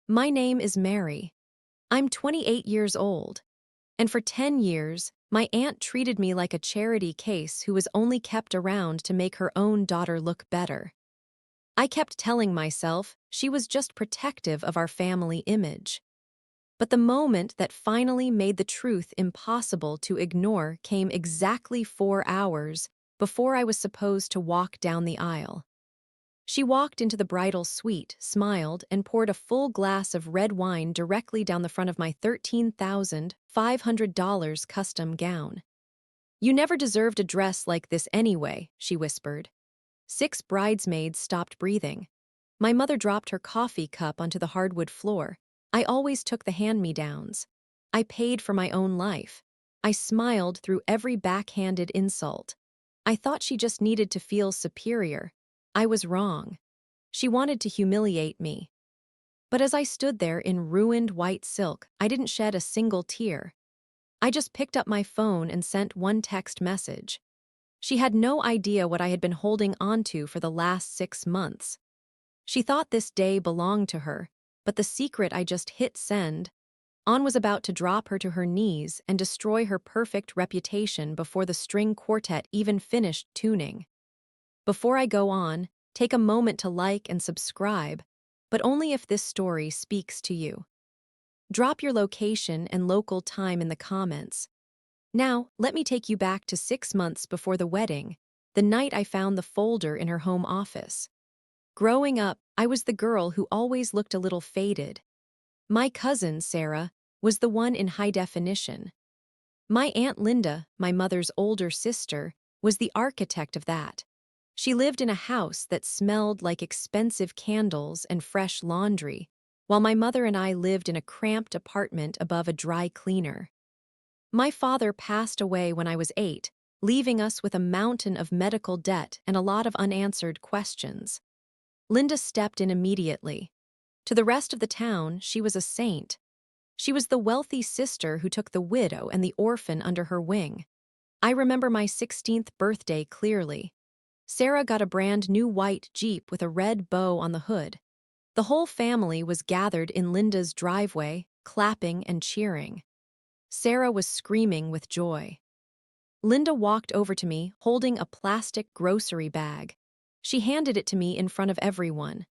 My name is Mary. I'm 28 years old, and for 10 years, my aunt treated me like a charity case who was only kept around to make her own daughter look better. I kept telling myself she was just protective of our family image. But the moment that finally made the truth impossible to ignore came exactly 4 hours before I was supposed to walk down the aisle. She walked into the bridal suite, smiled, and poured a full glass of red wine directly down the front of my $13,500 custom gown. "You never deserved a dress like this anyway," she whispered. 6 bridesmaids stopped breathing. My mother dropped her coffee cup onto the hardwood floor. I always took the hand-me-downs. I paid for my own life. I smiled through every backhanded insult. I thought she just needed to feel superior. I was wrong. She wanted to humiliate me. But as I stood there in ruined white silk, I didn't shed a single tear. I just picked up my phone and sent one text message. She had no idea what I had been holding onto for the last 6 months. She thought this day belonged to her, but the secret I just hit send on was about to drop her to her knees and destroy her perfect reputation before the string quartet even finished tuning. Before I go on, take a moment to like and subscribe, but only if this story speaks to you. Drop your location and local time in the comments. Now, let me take you back to 6 months before the wedding, the night I found the folder in her home office. Growing up, I was the girl who always looked a little faded. My cousin, Sarah, was the one in high definition. My Aunt Linda, my mother's older sister, was the architect of that. She lived in a house that smelled like expensive candles and fresh laundry, while my mother and I lived in a cramped apartment above a dry cleaner. My father passed away when I was 8, leaving us with a mountain of medical debt and a lot of unanswered questions. Linda stepped in immediately. To the rest of the town, she was a saint. She was the wealthy sister who took the widow and the orphan under her wing. I remember my 16th birthday clearly. Sarah got a brand new white Jeep with a red bow on the hood. The whole family was gathered in Linda's driveway, clapping and cheering. Sarah was screaming with joy. Linda walked over to me, holding a plastic grocery bag. She handed it to me in front of everyone.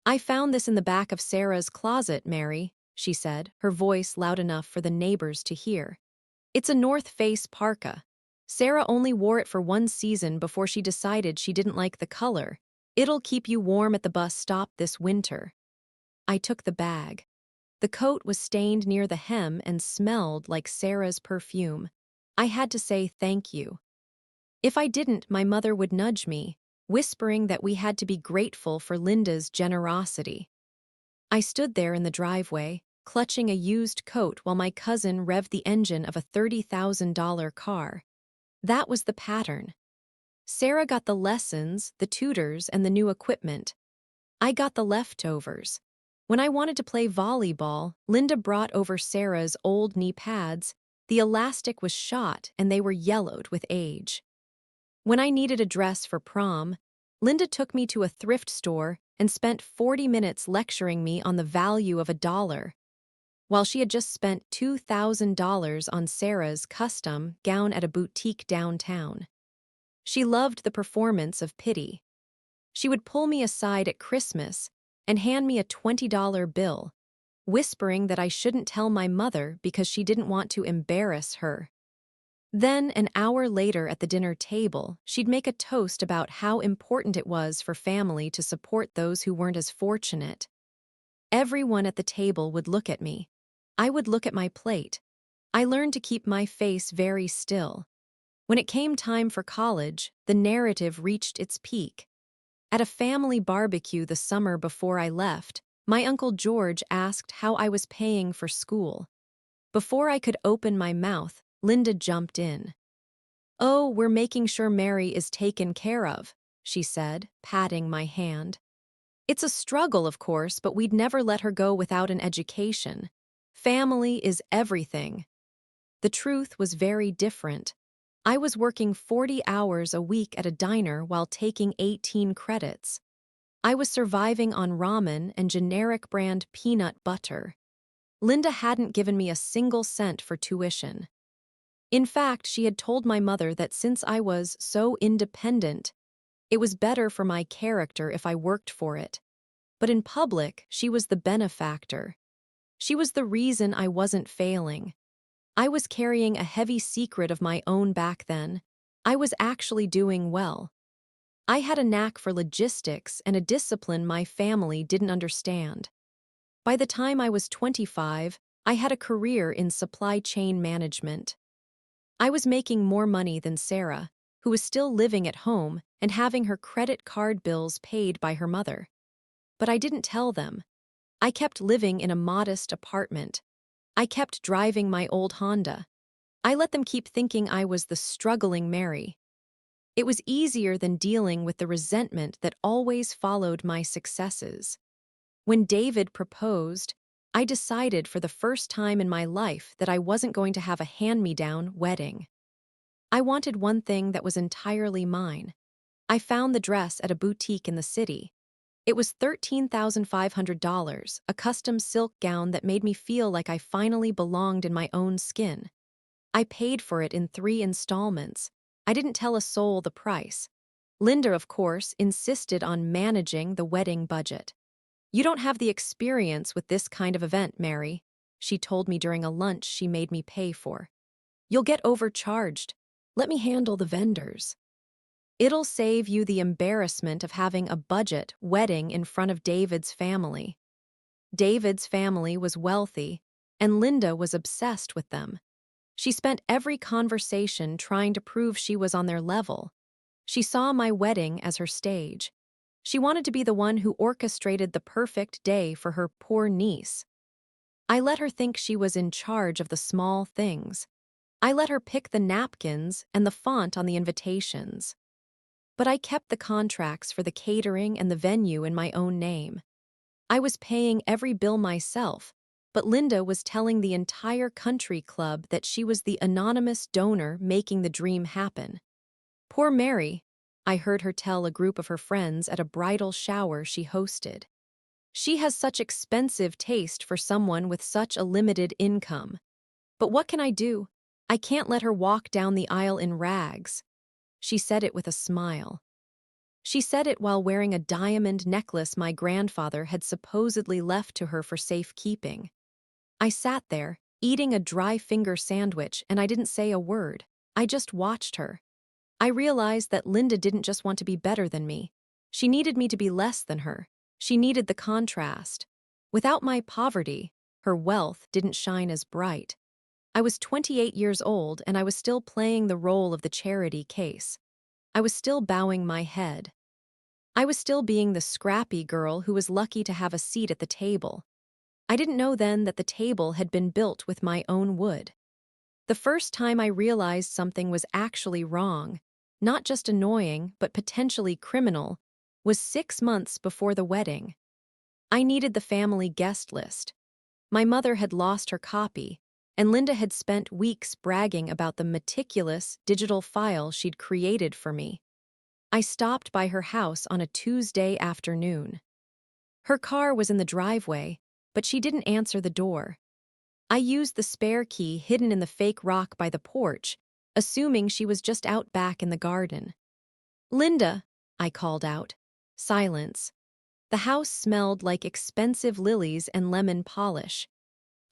"I found this in the back of Sarah's closet, Mary," she said, her voice loud enough for the neighbors to hear. "It's a North Face parka. Sarah only wore it for one season before she decided she didn't like the color. It'll keep you warm at the bus stop this winter." I took the bag. The coat was stained near the hem and smelled like Sarah's perfume. I had to say thank you. If I didn't, my mother would nudge me, whispering that we had to be grateful for Linda's generosity. I stood there in the driveway, clutching a used coat while my cousin revved the engine of a $30,000 car. That was the pattern. Sarah got the lessons, the tutors, and the new equipment. I got the leftovers. When I wanted to play volleyball, Linda brought over Sarah's old knee pads. The elastic was shot and they were yellowed with age. When I needed a dress for prom, Linda took me to a thrift store and spent 40 minutes lecturing me on the value of a dollar, while she had just spent $2,000 on Sarah's custom gown at a boutique downtown. She loved the performance of pity. She would pull me aside at Christmas and hand me a $20 bill, whispering that I shouldn't tell my mother because she didn't want to embarrass her. Then, an hour later at the dinner table, she'd make a toast about how important it was for family to support those who weren't as fortunate. Everyone at the table would look at me. I would look at my plate. I learned to keep my face very still. When it came time for college, the narrative reached its peak. At a family barbecue the summer before I left, my Uncle George asked how I was paying for school. Before I could open my mouth, Linda jumped in. "Oh, we're making sure Mary is taken care of," she said, patting my hand. "It's a struggle, of course, but we'd never let her go without an education. Family is everything." The truth was very different. I was working 40 hours a week at a diner while taking 18 credits. I was surviving on ramen and generic brand peanut butter. Linda hadn't given me a single cent for tuition. In fact, she had told my mother that since I was so independent, it was better for my character if I worked for it. But in public, she was the benefactor. She was the reason I wasn't failing. I was carrying a heavy secret of my own back then. I was actually doing well. I had a knack for logistics and a discipline my family didn't understand. By the time I was 25, I had a career in supply chain management. I was making more money than Sarah, who was still living at home and having her credit card bills paid by her mother. But I didn't tell them. I kept living in a modest apartment. I kept driving my old Honda. I let them keep thinking I was the struggling Mary. It was easier than dealing with the resentment that always followed my successes. When David proposed, I decided for the first time in my life that I wasn't going to have a hand-me-down wedding. I wanted one thing that was entirely mine. I found the dress at a boutique in the city. It was $13,500, a custom silk gown that made me feel like I finally belonged in my own skin. I paid for it in 3 installments. I didn't tell a soul the price. Linda, of course, insisted on managing the wedding budget. "You don't have the experience with this kind of event, Mary," she told me during a lunch she made me pay for. "You'll get overcharged. Let me handle the vendors. It'll save you the embarrassment of having a budget wedding in front of David's family." David's family was wealthy, and Linda was obsessed with them. She spent every conversation trying to prove she was on their level. She saw my wedding as her stage. She wanted to be the one who orchestrated the perfect day for her poor niece. I let her think she was in charge of the small things. I let her pick the napkins and the font on the invitations. But I kept the contracts for the catering and the venue in my own name. I was paying every bill myself, but Linda was telling the entire country club that she was the anonymous donor making the dream happen. "Poor Mary," I heard her tell a group of her friends at a bridal shower she hosted. "She has such expensive taste for someone with such a limited income. But what can I do? I can't let her walk down the aisle in rags." She said it with a smile. She said it while wearing a diamond necklace my grandfather had supposedly left to her for safekeeping. I sat there, eating a dry finger sandwich, and I didn't say a word. I just watched her. I realized that Linda didn't just want to be better than me. She needed me to be less than her. She needed the contrast. Without my poverty, her wealth didn't shine as bright. I was 28 years old, and I was still playing the role of the charity case. I was still bowing my head. I was still being the scrappy girl who was lucky to have a seat at the table. I didn't know then that the table had been built with my own wood. The first time I realized something was actually wrong, not just annoying but potentially criminal, was 6 months before the wedding. I needed the family guest list. My mother had lost her copy, and Linda had spent weeks bragging about the meticulous digital file she'd created for me. I stopped by her house on a Tuesday afternoon. Her car was in the driveway, but she didn't answer the door. I used the spare key hidden in the fake rock by the porch, assuming she was just out back in the garden. "Linda," I called out. Silence. The house smelled like expensive lilies and lemon polish.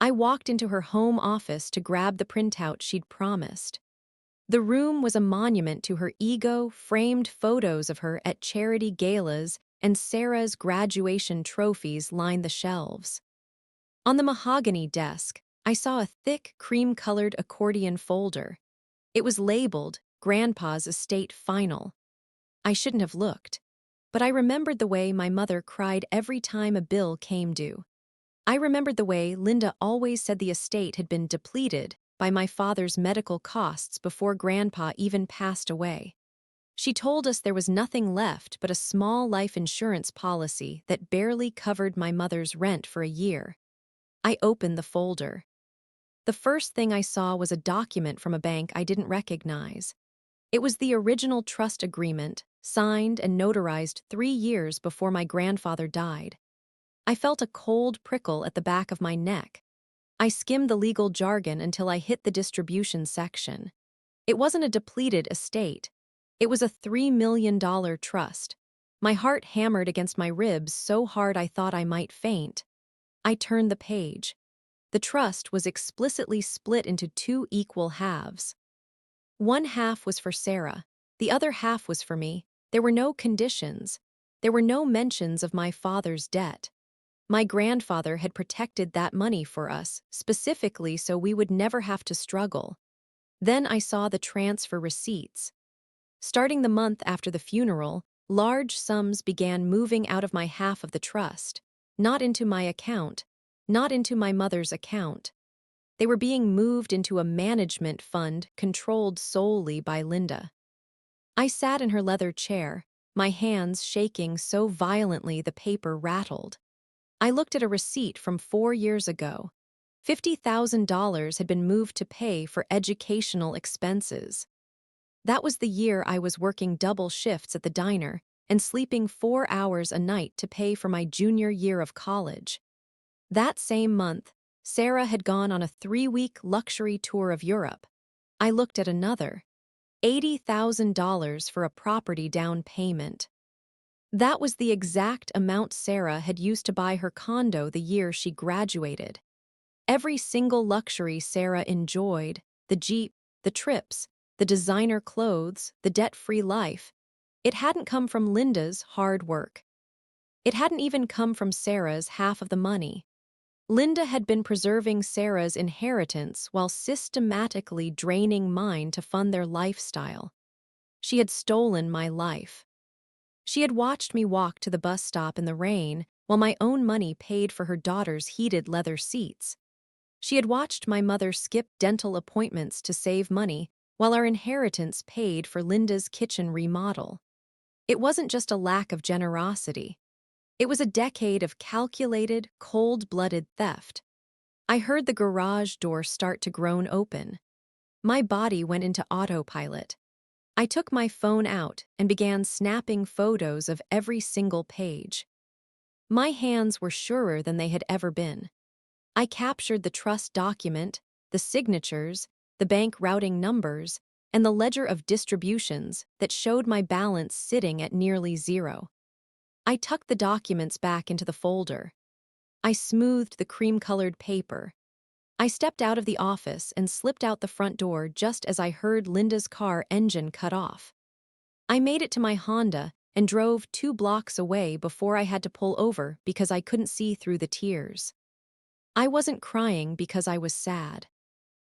I walked into her home office to grab the printout she'd promised. The room was a monument to her ego, framed photos of her at charity galas and Sarah's graduation trophies lined the shelves. On the mahogany desk, I saw a thick, cream-colored accordion folder. It was labeled Grandpa's Estate Final. I shouldn't have looked, but I remembered the way my mother cried every time a bill came due. I remembered the way Linda always said the estate had been depleted by my father's medical costs before Grandpa even passed away. She told us there was nothing left but a small life insurance policy that barely covered my mother's rent for a year. I opened the folder. The first thing I saw was a document from a bank I didn't recognize. It was the original trust agreement, signed and notarized 3 years before my grandfather died. I felt a cold prickle at the back of my neck. I skimmed the legal jargon until I hit the distribution section. It wasn't a depleted estate. It was a $3 million trust. My heart hammered against my ribs so hard I thought I might faint. I turned the page. The trust was explicitly split into two equal halves. One half was for Sarah. The other half was for me. There were no conditions. There were no mentions of my father's debt. My grandfather had protected that money for us, specifically so we would never have to struggle. Then I saw the transfer receipts. Starting the month after the funeral, large sums began moving out of my half of the trust, not into my account, not into my mother's account. They were being moved into a management fund controlled solely by Linda. I sat in her leather chair, my hands shaking so violently the paper rattled. I looked at a receipt from 4 years ago. $50,000 had been moved to pay for educational expenses. That was the year I was working double shifts at the diner and sleeping 4 hours a night to pay for my junior year of college. That same month, Sarah had gone on a 3-week luxury tour of Europe. I looked at another, $80,000 for a property down payment. That was the exact amount Sarah had used to buy her condo the year she graduated. Every single luxury Sarah enjoyed, the Jeep, the trips, the designer clothes, the debt-free life, it hadn't come from Linda's hard work. It hadn't even come from Sarah's half of the money. Linda had been preserving Sarah's inheritance while systematically draining mine to fund their lifestyle. She had stolen my life. She had watched me walk to the bus stop in the rain while my own money paid for her daughter's heated leather seats. She had watched my mother skip dental appointments to save money while our inheritance paid for Linda's kitchen remodel. It wasn't just a lack of generosity. It was a decade of calculated, cold-blooded theft. I heard the garage door start to groan open. My body went into autopilot. I took my phone out and began snapping photos of every single page. My hands were surer than they had ever been. I captured the trust document, the signatures, the bank routing numbers, and the ledger of distributions that showed my balance sitting at nearly zero. I tucked the documents back into the folder. I smoothed the cream-colored paper. I stepped out of the office and slipped out the front door just as I heard Linda's car engine cut off. I made it to my Honda and drove 2 blocks away before I had to pull over because I couldn't see through the tears. I wasn't crying because I was sad.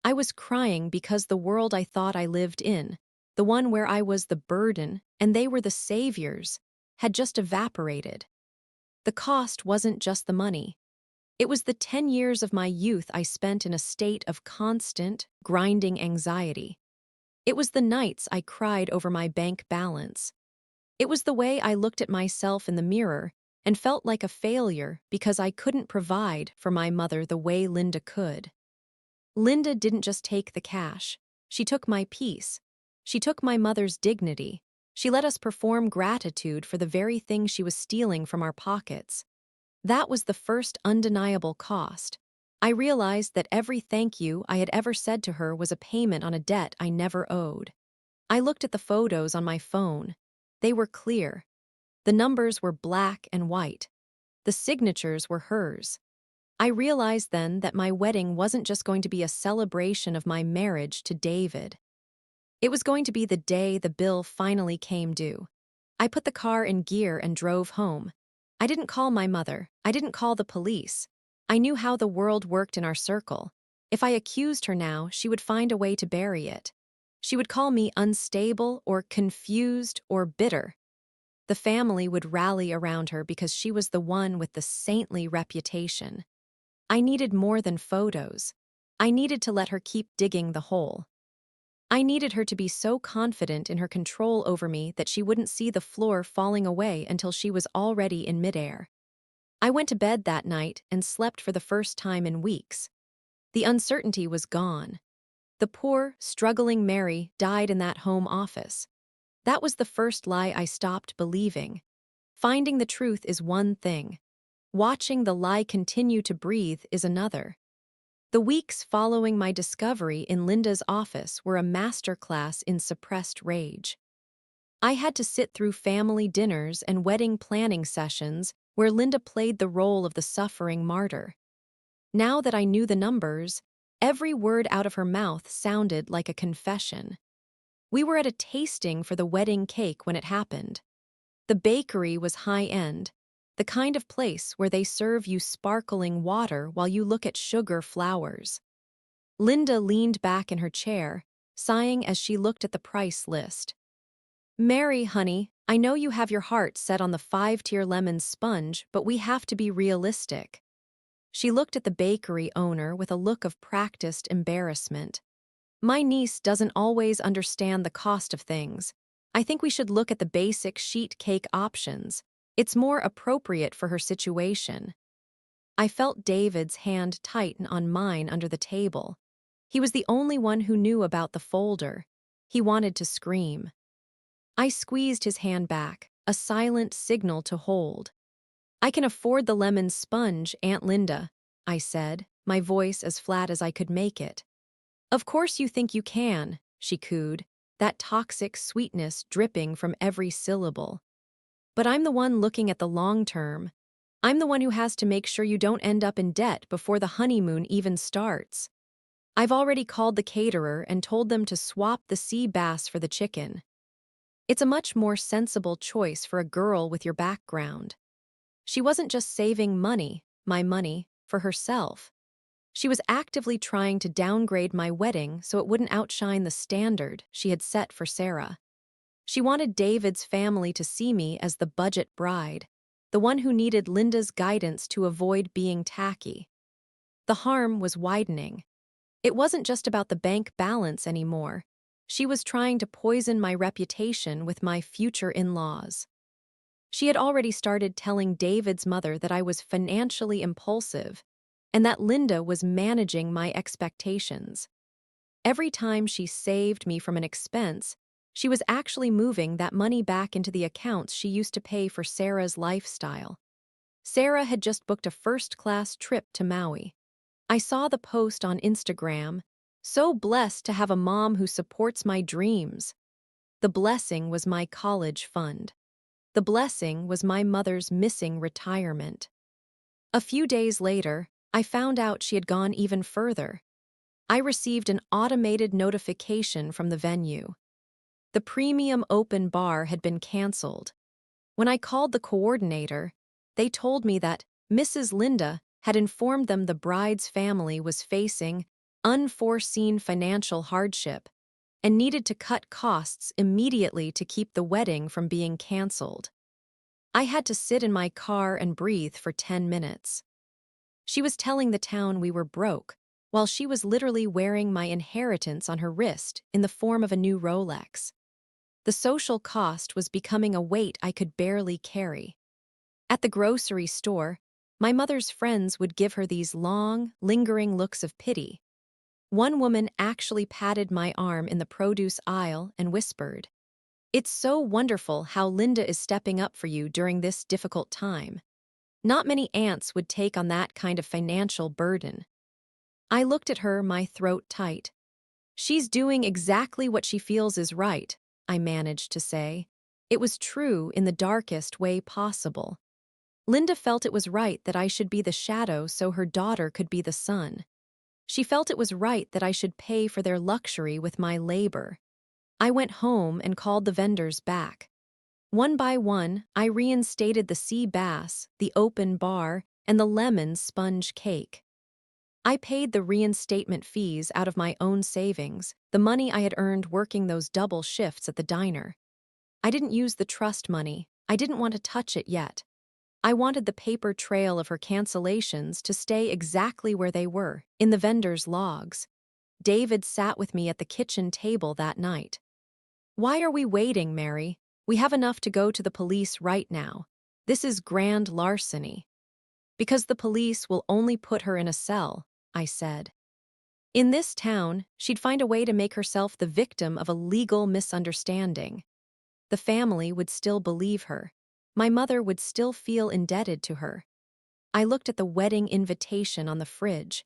I was crying because the world I thought I lived in, the one where I was the burden and they were the saviors, had just evaporated. The cost wasn't just the money. It was the 10 years of my youth I spent in a state of constant, grinding anxiety. It was the nights I cried over my bank balance. It was the way I looked at myself in the mirror and felt like a failure because I couldn't provide for my mother the way Linda could. Linda didn't just take the cash. She took my peace. She took my mother's dignity. She let us perform gratitude for the very thing she was stealing from our pockets. That was the first undeniable cost. I realized that every thank you I had ever said to her was a payment on a debt I never owed. I looked at the photos on my phone. They were clear. The numbers were black and white. The signatures were hers. I realized then that my wedding wasn't just going to be a celebration of my marriage to David. It was going to be the day the bill finally came due. I put the car in gear and drove home. I didn't call my mother. I didn't call the police. I knew how the world worked in our circle. If I accused her now, she would find a way to bury it. She would call me unstable or confused or bitter. The family would rally around her because she was the one with the saintly reputation. I needed more than photos. I needed to let her keep digging the hole. I needed her to be so confident in her control over me that she wouldn't see the floor falling away until she was already in midair. I went to bed that night and slept for the first time in weeks. The uncertainty was gone. The poor, struggling Mary died in that home office. That was the first lie I stopped believing. Finding the truth is one thing. Watching the lie continue to breathe is another. The weeks following my discovery in Linda's office were a masterclass in suppressed rage. I had to sit through family dinners and wedding planning sessions where Linda played the role of the suffering martyr. Now that I knew the numbers, every word out of her mouth sounded like a confession. We were at a tasting for the wedding cake when it happened. The bakery was high-end, the kind of place where they serve you sparkling water while you look at sugar flowers. Linda leaned back in her chair, sighing as she looked at the price list. "Mary, honey, I know you have your heart set on the 5-tier lemon sponge, but we have to be realistic." She looked at the bakery owner with a look of practiced embarrassment. "My niece doesn't always understand the cost of things. I think we should look at the basic sheet cake options. It's more appropriate for her situation." I felt David's hand tighten on mine under the table. He was the only one who knew about the folder. He wanted to scream. I squeezed his hand back, a silent signal to hold. "I can afford the lemon sponge, Aunt Linda," I said, my voice as flat as I could make it. "Of course you think you can," she cooed, that toxic sweetness dripping from every syllable. "But I'm the one looking at the long term. I'm the one who has to make sure you don't end up in debt before the honeymoon even starts. I've already called the caterer and told them to swap the sea bass for the chicken. It's a much more sensible choice for a girl with your background." She wasn't just saving money, my money, for herself. She was actively trying to downgrade my wedding so it wouldn't outshine the standard she had set for Sarah. She wanted David's family to see me as the budget bride, the one who needed Linda's guidance to avoid being tacky. The harm was widening. It wasn't just about the bank balance anymore. She was trying to poison my reputation with my future in-laws. She had already started telling David's mother that I was financially impulsive and that Linda was managing my expectations. Every time she saved me from an expense, she was actually moving that money back into the accounts she used to pay for Sarah's lifestyle. Sarah had just booked a first-class trip to Maui. I saw the post on Instagram, "So blessed to have a mom who supports my dreams." The blessing was my college fund. The blessing was my mother's missing retirement. A few days later, I found out she had gone even further. I received an automated notification from the venue. The premium open bar had been canceled. When I called the coordinator, they told me that Mrs. Linda had informed them the bride's family was facing unforeseen financial hardship and needed to cut costs immediately to keep the wedding from being canceled. I had to sit in my car and breathe for 10 minutes. She was telling the town we were broke, while she was literally wearing my inheritance on her wrist in the form of a new Rolex. The social cost was becoming a weight I could barely carry. At the grocery store, my mother's friends would give her these long, lingering looks of pity. One woman actually patted my arm in the produce aisle and whispered, "It's so wonderful how Linda is stepping up for you during this difficult time. Not many aunts would take on that kind of financial burden." I looked at her, my throat tight. "She's doing exactly what she feels is right," I managed to say. It was true in the darkest way possible. Linda felt it was right that I should be the shadow so her daughter could be the sun. She felt it was right that I should pay for their luxury with my labor. I went home and called the vendors back. One by one, I reinstated the sea bass, the open bar, and the lemon sponge cake. I paid the reinstatement fees out of my own savings, the money I had earned working those double shifts at the diner. I didn't use the trust money. I didn't want to touch it yet. I wanted the paper trail of her cancellations to stay exactly where they were, in the vendor's logs. David sat with me at the kitchen table that night. "Why are we waiting, Mary? We have enough to go to the police right now. This is grand larceny." "Because the police will only put her in a cell," I said. "In this town, she'd find a way to make herself the victim of a legal misunderstanding." The family would still believe her. My mother would still feel indebted to her. I looked at the wedding invitation on the fridge.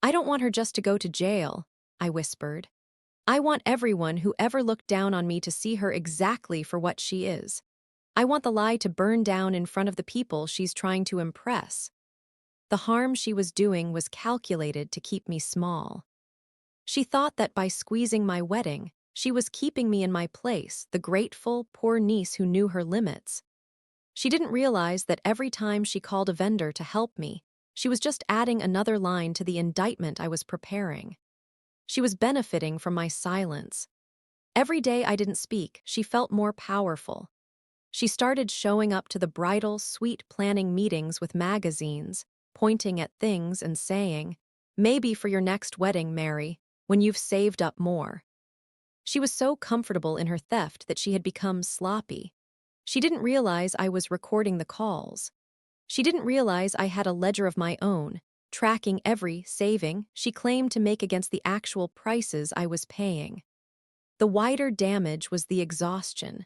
I don't want her just to go to jail, I whispered. I want everyone who ever looked down on me to see her exactly for what she is. I want the lie to burn down in front of the people she's trying to impress. The harm she was doing was calculated to keep me small. She thought that by squeezing my wedding, she was keeping me in my place, the grateful, poor niece who knew her limits. She didn't realize that every time she called a vendor to help me, she was just adding another line to the indictment I was preparing. She was benefiting from my silence. Every day I didn't speak, she felt more powerful. She started showing up to the bridal suite planning meetings with magazines, pointing at things and saying, "Maybe for your next wedding, Mary, when you've saved up more." She was so comfortable in her theft that she had become sloppy. She didn't realize I was recording the calls. She didn't realize I had a ledger of my own, tracking every saving she claimed to make against the actual prices I was paying. The wider damage was the exhaustion.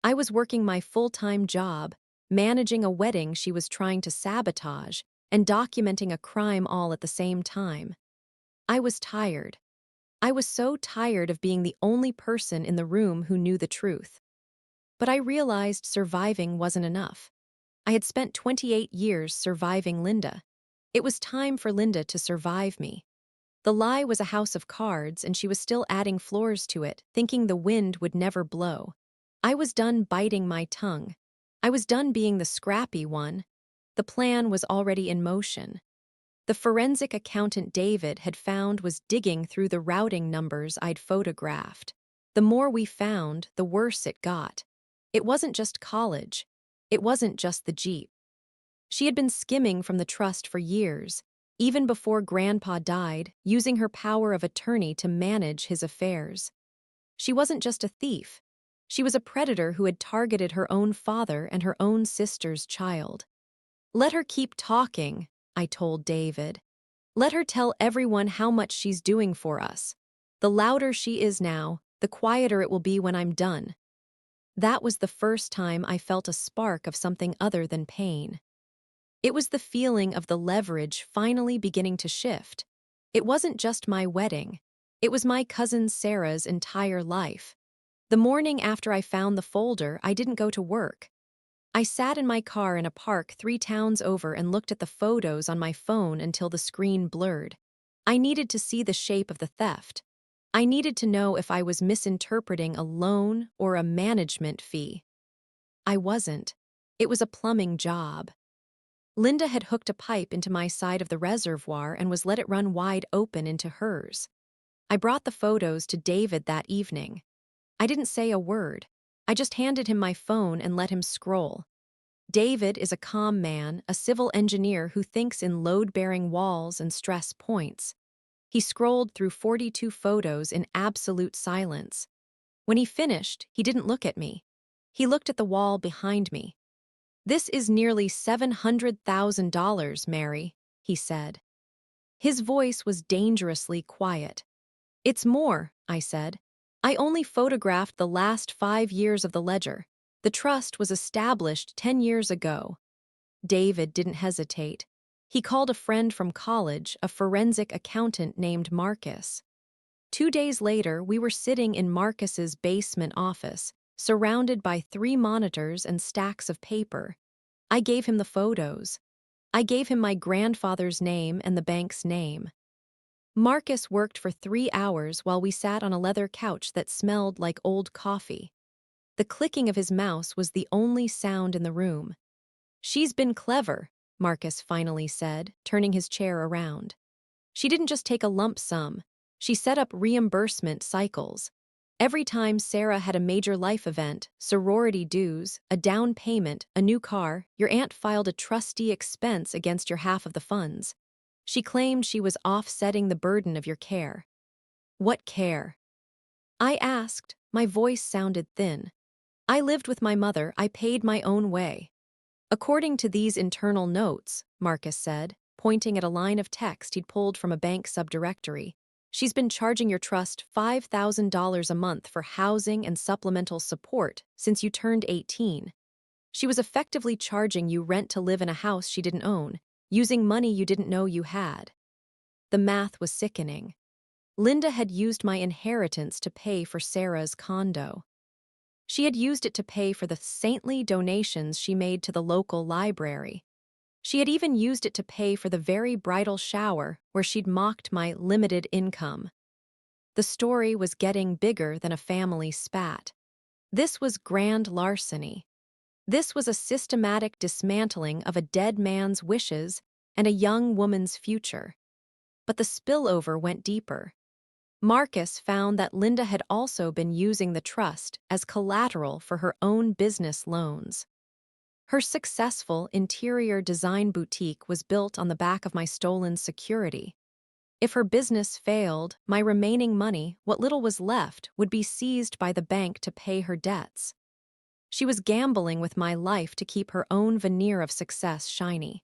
I was working my full-time job, managing a wedding she was trying to sabotage, and documenting a crime all at the same time. I was tired. I was so tired of being the only person in the room who knew the truth. But I realized surviving wasn't enough. I had spent 28 years surviving Linda. It was time for Linda to survive me. The lie was a house of cards, and she was still adding floors to it, thinking the wind would never blow. I was done biting my tongue. I was done being the scrappy one. The plan was already in motion. The forensic accountant David had found was digging through the routing numbers I'd photographed. The more we found, the worse it got. It wasn't just college. It wasn't just the Jeep. She had been skimming from the trust for years, even before Grandpa died, using her power of attorney to manage his affairs. She wasn't just a thief. She was a predator who had targeted her own father and her own sister's child. "Let her keep talking," I told David. "Let her tell everyone how much she's doing for us. The louder she is now, the quieter it will be when I'm done." That was the first time I felt a spark of something other than pain. It was the feeling of the leverage finally beginning to shift. It wasn't just my wedding. It was my cousin Sarah's entire life. The morning after I found the folder, I didn't go to work. I sat in my car in a park 3 towns over and looked at the photos on my phone until the screen blurred. I needed to see the shape of the theft. I needed to know if I was misinterpreting a loan or a management fee. I wasn't. It was a plumbing job. Linda had hooked a pipe into my side of the reservoir and was let it run wide open into hers. I brought the photos to David that evening. I didn't say a word. I just handed him my phone and let him scroll. David is a calm man, a civil engineer who thinks in load-bearing walls and stress points. He scrolled through 42 photos in absolute silence. When he finished, he didn't look at me. He looked at the wall behind me. "This is nearly $700,000, Mary," he said. His voice was dangerously quiet. "It's more," I said. "I only photographed the last 5 years of the ledger. The trust was established 10 years ago." David didn't hesitate. He called a friend from college, a forensic accountant named Marcus. 2 days later, we were sitting in Marcus's basement office, surrounded by 3 monitors and stacks of paper. I gave him the photos. I gave him my grandfather's name and the bank's name. Marcus worked for 3 hours while we sat on a leather couch that smelled like old coffee. The clicking of his mouse was the only sound in the room. "She's been clever," Marcus finally said, turning his chair around. "She didn't just take a lump sum. She set up reimbursement cycles. Every time Sarah had a major life event, sorority dues, a down payment, a new car, your aunt filed a trustee expense against your half of the funds. She claimed she was offsetting the burden of your care." "What care?" I asked. My voice sounded thin. "I lived with my mother. I paid my own way." "According to these internal notes," Marcus said, pointing at a line of text he'd pulled from a bank subdirectory, She's been charging your trust $5,000 a month for housing and supplemental support since you turned 18. She was effectively charging you rent to live in a house she didn't own, using money you didn't know you had. The math was sickening. Linda had used my inheritance to pay for Sarah's condo. She had used it to pay for the saintly donations she made to the local library. She had even used it to pay for the very bridal shower where she'd mocked my limited income. The story was getting bigger than a family spat. This was grand larceny. This was a systematic dismantling of a dead man's wishes and a young woman's future. But the spillover went deeper. Marcus found that Linda had also been using the trust as collateral for her own business loans. Her successful interior design boutique was built on the back of my stolen security. If her business failed, my remaining money, what little was left, would be seized by the bank to pay her debts. She was gambling with my life to keep her own veneer of success shiny.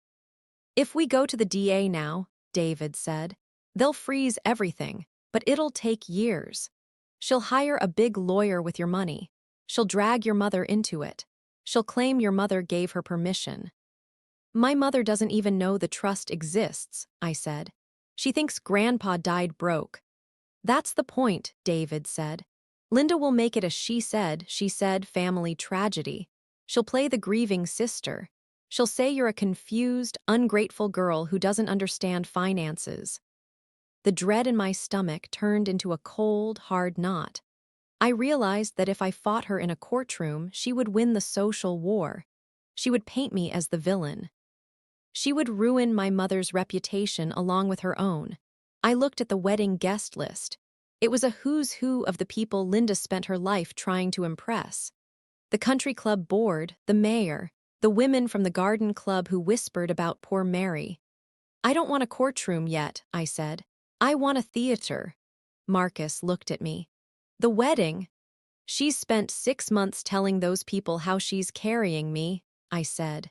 "If we go to the DA now," David said, "they'll freeze everything, but it'll take years. She'll hire a big lawyer with your money. She'll drag your mother into it. She'll claim your mother gave her permission." "My mother doesn't even know the trust exists," I said. "She thinks Grandpa died broke." "That's the point," David said. "Linda will make it a she said family tragedy. She'll play the grieving sister. She'll say you're a confused, ungrateful girl who doesn't understand finances." The dread in my stomach turned into a cold, hard knot. I realized that if I fought her in a courtroom, she would win the social war. She would paint me as the villain. She would ruin my mother's reputation along with her own. I looked at the wedding guest list. It was a who's who of the people Linda spent her life trying to impress. The country club board, the mayor, the women from the garden club who whispered about poor Mary. "I don't want a courtroom yet," I said. "I want a theater." Marcus looked at me. "The wedding? She's spent 6 months telling those people how she's carrying me," I said.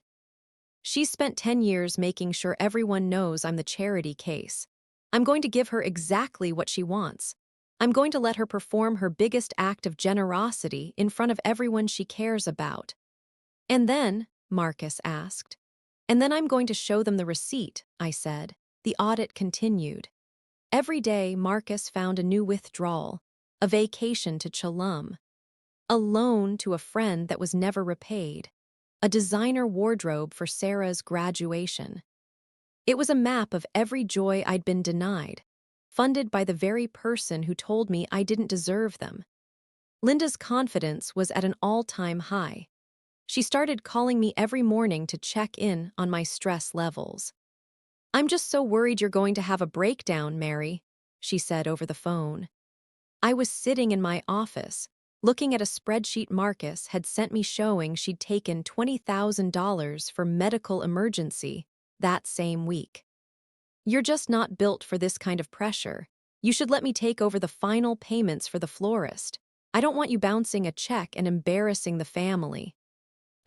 "She's spent 10 years making sure everyone knows I'm the charity case. I'm going to give her exactly what she wants. I'm going to let her perform her biggest act of generosity in front of everyone she cares about." "And then?" Marcus asked. "And then I'm going to show them the receipt," I said. The audit continued. Every day, Marcus found a new withdrawal, a vacation to Chelum, a loan to a friend that was never repaid, a designer wardrobe for Sarah's graduation. It was a map of every joy I'd been denied, funded by the very person who told me I didn't deserve them. Linda's confidence was at an all-time high. She started calling me every morning to check in on my stress levels. "I'm just so worried you're going to have a breakdown, Mary," she said over the phone. I was sitting in my office, looking at a spreadsheet Marcus had sent me showing she'd taken $20,000 for medical emergency that same week. "You're just not built for this kind of pressure. You should let me take over the final payments for the florist. I don't want you bouncing a check and embarrassing the family."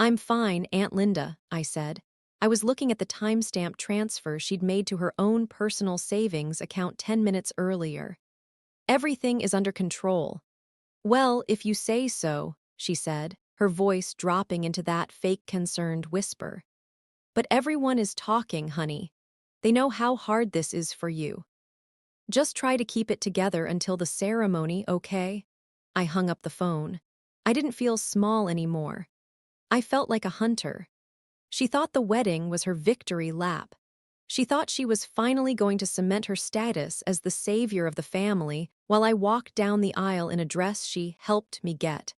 "I'm fine, Aunt Linda," I said. I was looking at the timestamp transfer she'd made to her own personal savings account 10 minutes earlier. "Everything is under control." "Well, if you say so," she said, her voice dropping into that fake concerned whisper. "But everyone is talking, honey. They know how hard this is for you. Just try to keep it together until the ceremony, okay?" I hung up the phone. I didn't feel small anymore. I felt like a hunter. She thought the wedding was her victory lap. She thought she was finally going to cement her status as the savior of the family while I walked down the aisle in a dress she helped me get.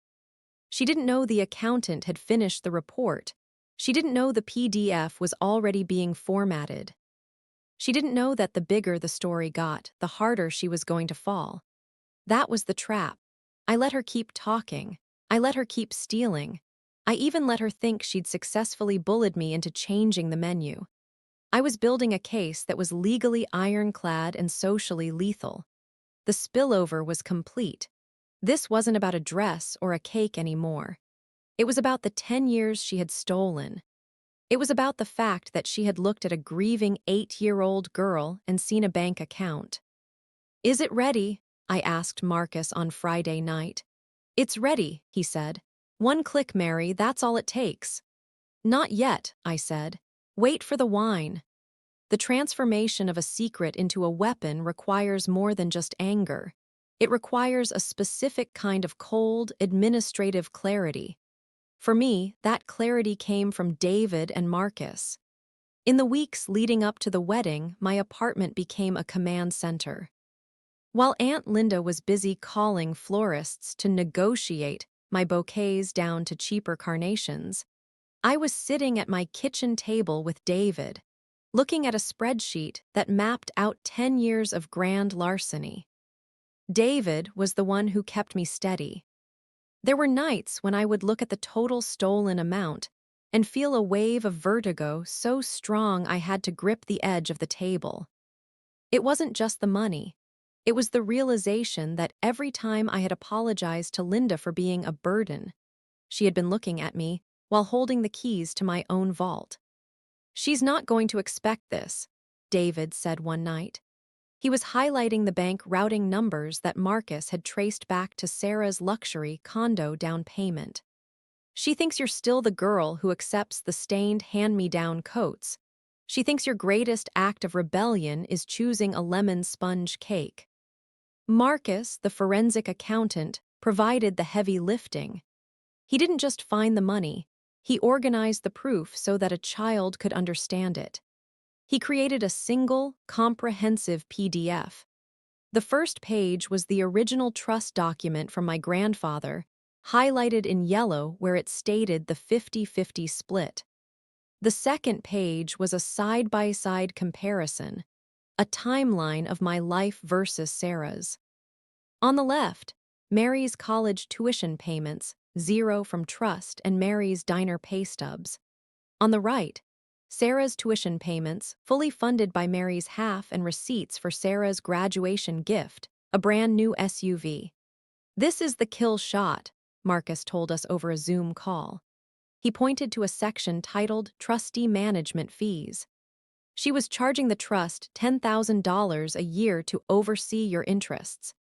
She didn't know the accountant had finished the report. She didn't know the PDF was already being formatted. She didn't know that the bigger the story got, the harder she was going to fall. That was the trap. I let her keep talking. I let her keep stealing. I even let her think she'd successfully bullied me into changing the menu. I was building a case that was legally ironclad and socially lethal. The spillover was complete. This wasn't about a dress or a cake anymore. It was about the 10 years she had stolen. It was about the fact that she had looked at a grieving 8-year-old girl and seen a bank account. "Is it ready?" I asked Marcus on Friday night. "It's ready," he said. "One click, Mary, that's all it takes." "Not yet," I said. "Wait for the wine." The transformation of a secret into a weapon requires more than just anger. It requires a specific kind of cold, administrative clarity. For me, that clarity came from David and Marcus. In the weeks leading up to the wedding, my apartment became a command center. While Aunt Linda was busy calling florists to negotiate my bouquets down to cheaper carnations, I was sitting at my kitchen table with David, looking at a spreadsheet that mapped out 10 years of grand larceny. David was the one who kept me steady. There were nights when I would look at the total stolen amount and feel a wave of vertigo so strong I had to grip the edge of the table. It wasn't just the money. It was the realization that every time I had apologized to Linda for being a burden, she had been looking at me while holding the keys to my own vault. "She's not going to expect this," David said one night. He was highlighting the bank routing numbers that Marcus had traced back to Sarah's luxury condo down payment. "She thinks you're still the girl who accepts the stained hand-me-down coats. She thinks your greatest act of rebellion is choosing a lemon sponge cake." Marcus, the forensic accountant, provided the heavy lifting. He didn't just find the money, he organized the proof so that a child could understand it. He created a single, comprehensive PDF. The first page was the original trust document from my grandfather, highlighted in yellow where it stated the 50-50 split. The second page was a side-by-side comparison, a timeline of my life versus Sarah's. On the left, Mary's college tuition payments, zero from trust, and Mary's diner pay stubs. On the right, Sarah's tuition payments, fully funded by Mary's half, and receipts for Sarah's graduation gift, a brand new SUV. "This is the kill shot," Marcus told us over a Zoom call. He pointed to a section titled Trustee Management Fees. "She was charging the trust $10,000 a year to oversee your interests.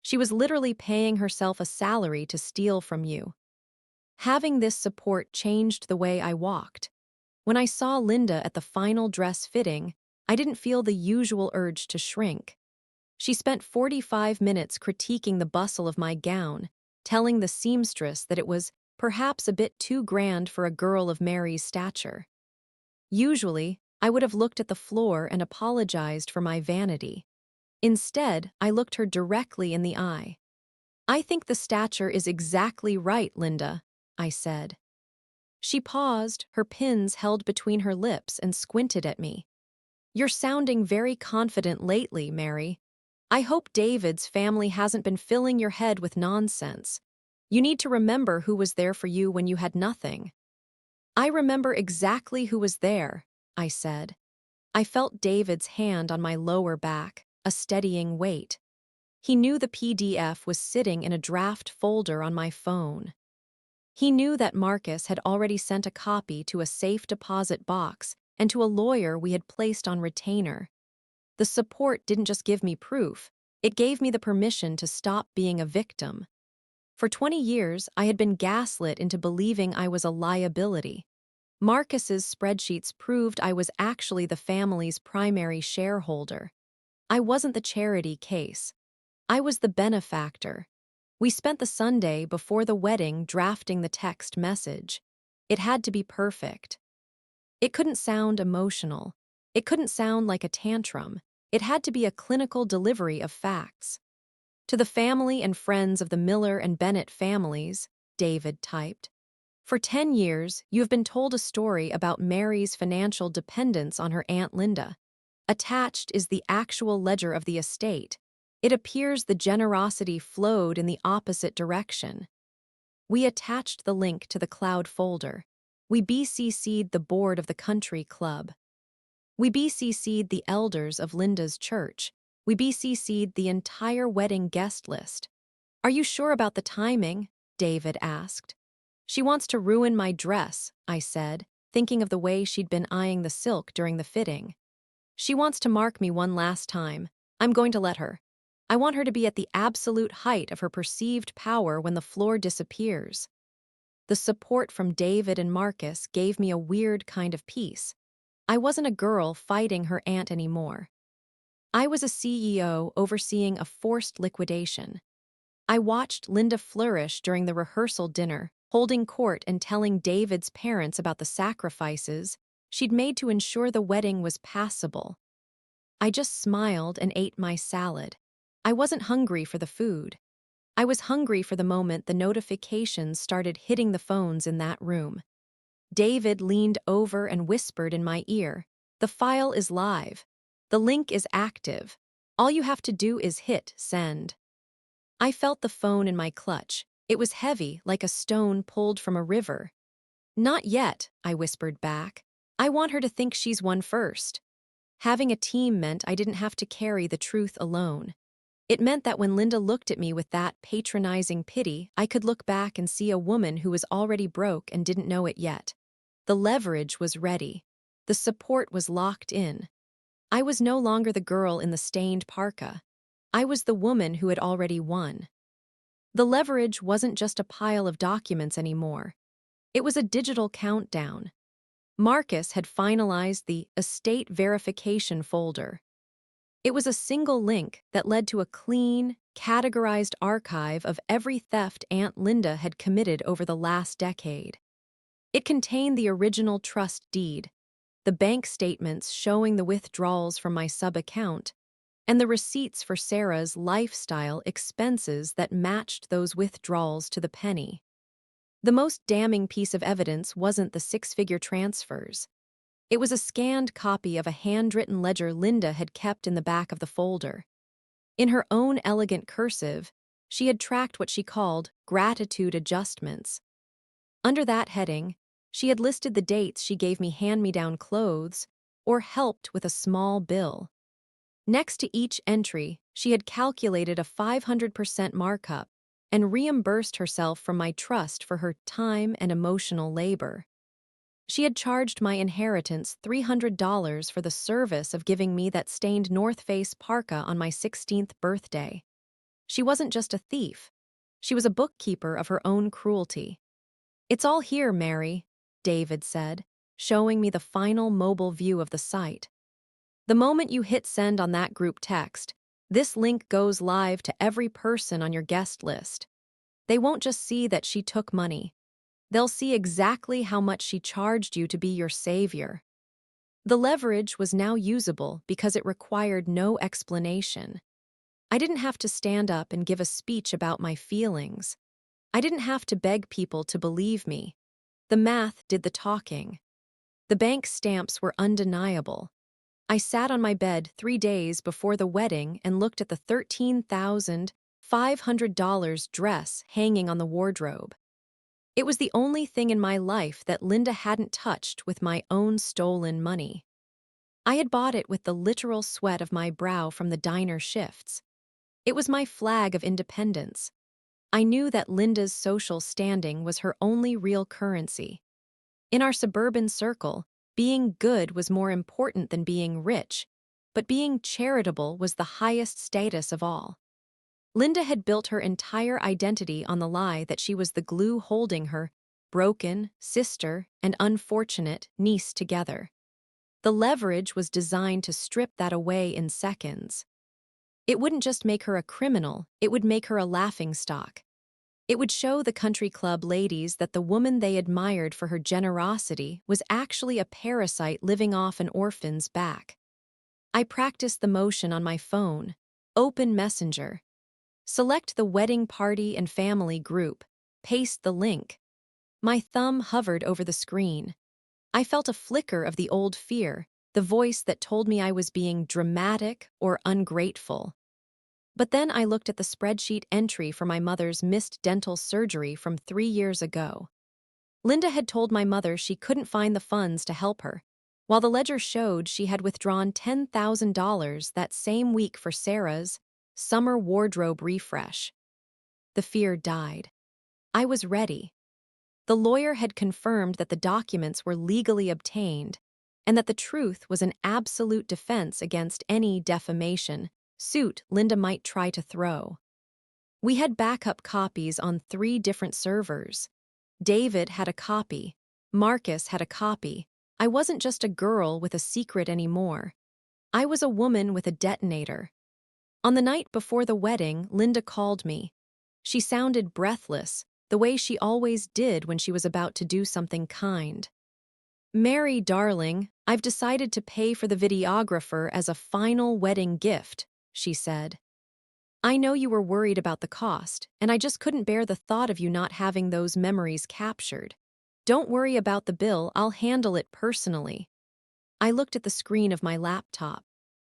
She was literally paying herself a salary to steal from you." Having this support changed the way I walked. When I saw Linda at the final dress fitting, I didn't feel the usual urge to shrink. She spent 45 minutes critiquing the bustle of my gown, telling the seamstress that it was perhaps a bit too grand for a girl of Mary's stature. Usually, I would have looked at the floor and apologized for my vanity. Instead, I looked her directly in the eye. "I think the stature is exactly right, Linda," I said. She paused, her pins held between her lips, and squinted at me. "You're sounding very confident lately, Mary. I hope David's family hasn't been filling your head with nonsense. You need to remember who was there for you when you had nothing." "I remember exactly who was there," I said. I felt David's hand on my lower back, a steadying weight. He knew the PDF was sitting in a draft folder on my phone. He knew that Marcus had already sent a copy to a safe deposit box and to a lawyer we had placed on retainer. The support didn't just give me proof, it gave me the permission to stop being a victim. For 20 years, I had been gaslit into believing I was a liability. Marcus's spreadsheets proved I was actually the family's primary shareholder. I wasn't the charity case. I was the benefactor. We spent the Sunday before the wedding drafting the text message. It had to be perfect. It couldn't sound emotional. It couldn't sound like a tantrum. It had to be a clinical delivery of facts. "To the family and friends of the Miller and Bennett families," David typed. "For 10 years, you have been told a story about Mary's financial dependence on her Aunt Linda. Attached is the actual ledger of the estate. It appears the generosity flowed in the opposite direction." We attached the link to the cloud folder. We BCC'd the board of the country club. We BCC'd the elders of Linda's church. We BCC'd the entire wedding guest list. "Are you sure about the timing?" David asked. "She wants to ruin my dress," I said, thinking of the way she'd been eyeing the silk during the fitting. "She wants to mark me one last time. I'm going to let her." I want her to be at the absolute height of her perceived power when the floor disappears. The support from David and Marcus gave me a weird kind of peace. I wasn't a girl fighting her aunt anymore. I was a CEO overseeing a forced liquidation. I watched Linda flourish during the rehearsal dinner, holding court and telling David's parents about the sacrifices she'd made to ensure the wedding was passable. I just smiled and ate my salad. I wasn't hungry for the food. I was hungry for the moment the notifications started hitting the phones in that room. David leaned over and whispered in my ear, "The file is live. The link is active. All you have to do is hit send." I felt the phone in my clutch. It was heavy, like a stone pulled from a river. "Not yet," I whispered back. "I want her to think she's won first." Having a team meant I didn't have to carry the truth alone. It meant that when Linda looked at me with that patronizing pity, I could look back and see a woman who was already broke and didn't know it yet. The leverage was ready. The support was locked in. I was no longer the girl in the stained parka. I was the woman who had already won. The leverage wasn't just a pile of documents anymore. It was a digital countdown. Marcus had finalized the estate verification folder. It was a single link that led to a clean, categorized archive of every theft Aunt Linda had committed over the last decade. It contained the original trust deed, the bank statements showing the withdrawals from my sub-account, and the receipts for Sarah's lifestyle expenses that matched those withdrawals to the penny. The most damning piece of evidence wasn't the six-figure transfers. It was a scanned copy of a handwritten ledger Linda had kept in the back of the folder. In her own elegant cursive, she had tracked what she called gratitude adjustments. Under that heading, she had listed the dates she gave me hand-me-down clothes or helped with a small bill. Next to each entry, she had calculated a 500% markup and reimbursed herself from my trust for her time and emotional labor. She had charged my inheritance $300 for the service of giving me that stained North Face parka on my 16th birthday. She wasn't just a thief. She was a bookkeeper of her own cruelty. "It's all here, Mary," David said, showing me the final mobile view of the site. "The moment you hit send on that group text, this link goes live to every person on your guest list. They won't just see that she took money. They'll see exactly how much she charged you to be your savior." The leverage was now usable because it required no explanation. I didn't have to stand up and give a speech about my feelings. I didn't have to beg people to believe me. The math did the talking. The bank stamps were undeniable. I sat on my bed 3 days before the wedding and looked at the $13,500 dress hanging on the wardrobe. It was the only thing in my life that Linda hadn't touched with my own stolen money. I had bought it with the literal sweat of my brow from the diner shifts. It was my flag of independence. I knew that Linda's social standing was her only real currency. In our suburban circle, being good was more important than being rich, but being charitable was the highest status of all. Linda had built her entire identity on the lie that she was the glue holding her broken sister and unfortunate niece together. The leverage was designed to strip that away in seconds. It wouldn't just make her a criminal, it would make her a laughingstock. It would show the country club ladies that the woman they admired for her generosity was actually a parasite living off an orphan's back. I practiced the motion on my phone. Open Messenger. Select the wedding party and family group. Paste the link. My thumb hovered over the screen. I felt a flicker of the old fear, the voice that told me I was being dramatic or ungrateful. But then I looked at the spreadsheet entry for my mother's missed dental surgery from 3 years ago. Linda had told my mother she couldn't find the funds to help her, while the ledger showed she had withdrawn $10,000 that same week for Sarah's summer wardrobe refresh. The fear died. I was ready. The lawyer had confirmed that the documents were legally obtained and that the truth was an absolute defense against any defamation, suit Linda might try to throw. We had backup copies on 3 different servers. David had a copy. Marcus had a copy. I wasn't just a girl with a secret anymore. I was a woman with a detonator. On the night before the wedding, Linda called me. She sounded breathless, the way she always did when she was about to do something kind. "Mary, darling, I've decided to pay for the videographer as a final wedding gift," she said. "I know you were worried about the cost, and I just couldn't bear the thought of you not having those memories captured. Don't worry about the bill, I'll handle it personally." I looked at the screen of my laptop.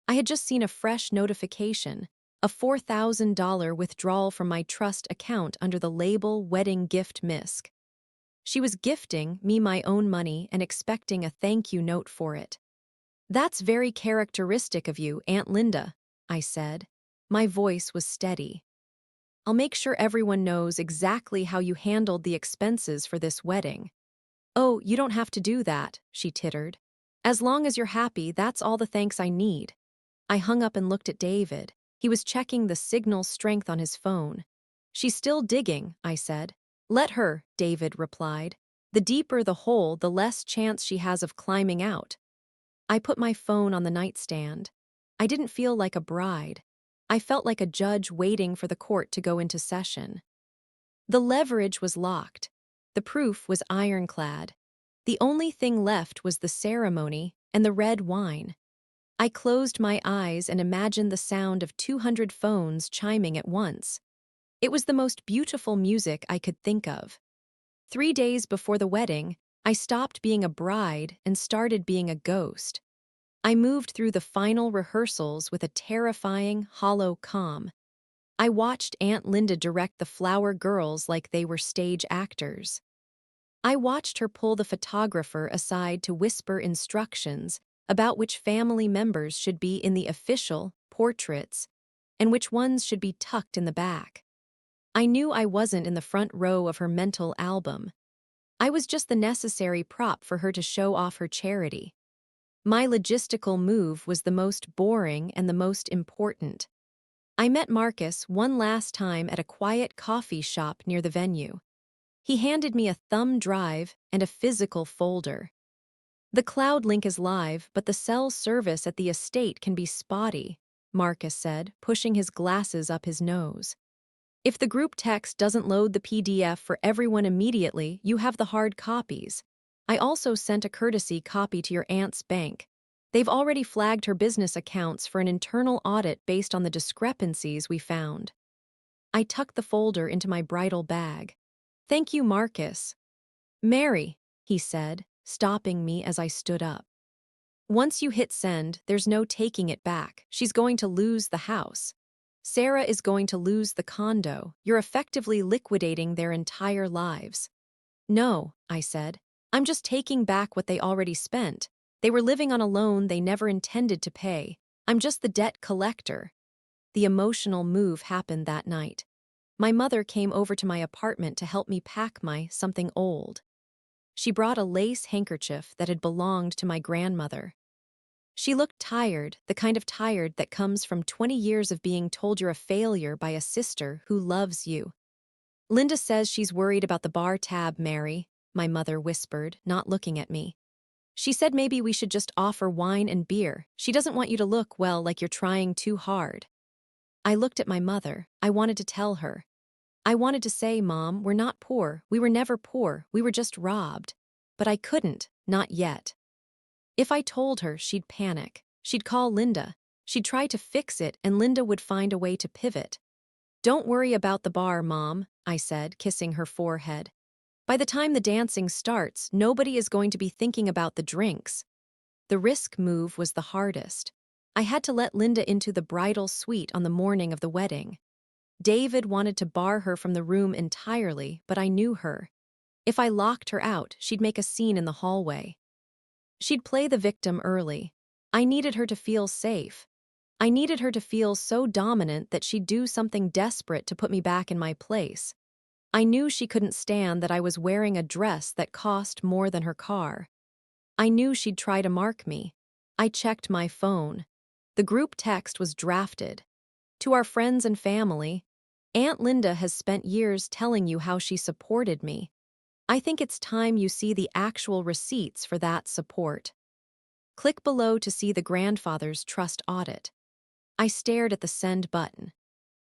I had just seen a fresh notification, a $4,000 withdrawal from my trust account under the label Wedding Gift Misc. She was gifting me my own money and expecting a thank you note for it. "That's very characteristic of you, Aunt Linda," I said. My voice was steady. "I'll make sure everyone knows exactly how you handled the expenses for this wedding." "Oh, you don't have to do that," she tittered. "As long as you're happy, that's all the thanks I need." I hung up and looked at David. He was checking the signal strength on his phone. "She's still digging," I said. "Let her," David replied. "The deeper the hole, the less chance she has of climbing out." I put my phone on the nightstand. I didn't feel like a bride. I felt like a judge waiting for the court to go into session. The leverage was locked. The proof was ironclad. The only thing left was the ceremony and the red wine. I closed my eyes and imagined the sound of 200 phones chiming at once. It was the most beautiful music I could think of. 3 days before the wedding, I stopped being a bride and started being a ghost. I moved through the final rehearsals with a terrifying, hollow calm. I watched Aunt Linda direct the flower girls like they were stage actors. I watched her pull the photographer aside to whisper instructions about which family members should be in the official portraits and which ones should be tucked in the back. I knew I wasn't in the front row of her mental album. I was just the necessary prop for her to show off her charity. My logistical move was the most boring and the most important. I met Marcus one last time at a quiet coffee shop near the venue. He handed me a thumb drive and a physical folder. "The cloud link is live, but the cell service at the estate can be spotty," Marcus said, pushing his glasses up his nose. "If the group text doesn't load the PDF for everyone immediately, you have the hard copies. I also sent a courtesy copy to your aunt's bank. They've already flagged her business accounts for an internal audit based on the discrepancies we found." I tucked the folder into my bridal bag. "Thank you, Marcus." "Mary," he said, stopping me as I stood up. "Once you hit send, there's no taking it back. She's going to lose the house. Sarah is going to lose the condo. You're effectively liquidating their entire lives." "No," I said. "I'm just taking back what they already spent. They were living on a loan they never intended to pay. I'm just the debt collector." The emotional move happened that night. My mother came over to my apartment to help me pack my something old. She brought a lace handkerchief that had belonged to my grandmother. She looked tired, the kind of tired that comes from 20 years of being told you're a failure by a sister who loves you. "Linda says she's worried about the bar tab, Mary," my mother whispered, not looking at me. "She said maybe we should just offer wine and beer. She doesn't want you to look, well, like you're trying too hard." I looked at my mother. I wanted to tell her. I wanted to say, "Mom, we're not poor. We were never poor. We were just robbed." But I couldn't, not yet. If I told her, she'd panic. She'd call Linda. She'd try to fix it, and Linda would find a way to pivot. "Don't worry about the bar, Mom," I said, kissing her forehead. "By the time the dancing starts, nobody is going to be thinking about the drinks." The risk move was the hardest. I had to let Linda into the bridal suite on the morning of the wedding. David wanted to bar her from the room entirely, but I knew her. If I locked her out, she'd make a scene in the hallway. She'd play the victim early. I needed her to feel safe. I needed her to feel so dominant that she'd do something desperate to put me back in my place. I knew she couldn't stand that I was wearing a dress that cost more than her car. I knew she'd try to mark me. I checked my phone. The group text was drafted. To our friends and family, Aunt Linda has spent years telling you how she supported me. I think it's time you see the actual receipts for that support. Click below to see the grandfather's trust audit. I stared at the send button.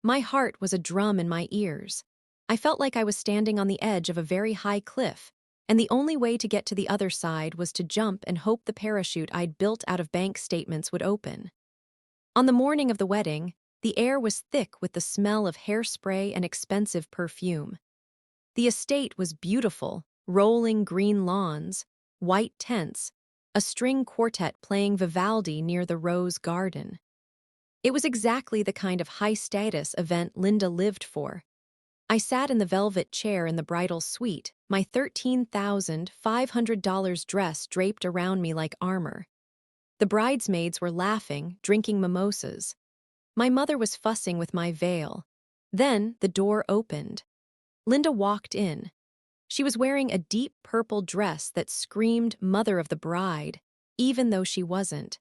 My heart was a drum in my ears. I felt like I was standing on the edge of a very high cliff, and the only way to get to the other side was to jump and hope the parachute I'd built out of bank statements would open. On the morning of the wedding, the air was thick with the smell of hairspray and expensive perfume. The estate was beautiful, rolling green lawns, white tents, a string quartet playing Vivaldi near the rose garden. It was exactly the kind of high-status event Linda lived for. I sat in the velvet chair in the bridal suite, my $13,500 dress draped around me like armor. The bridesmaids were laughing, drinking mimosas. My mother was fussing with my veil. Then the door opened. Linda walked in. She was wearing a deep purple dress that screamed mother of the bride, even though she wasn't.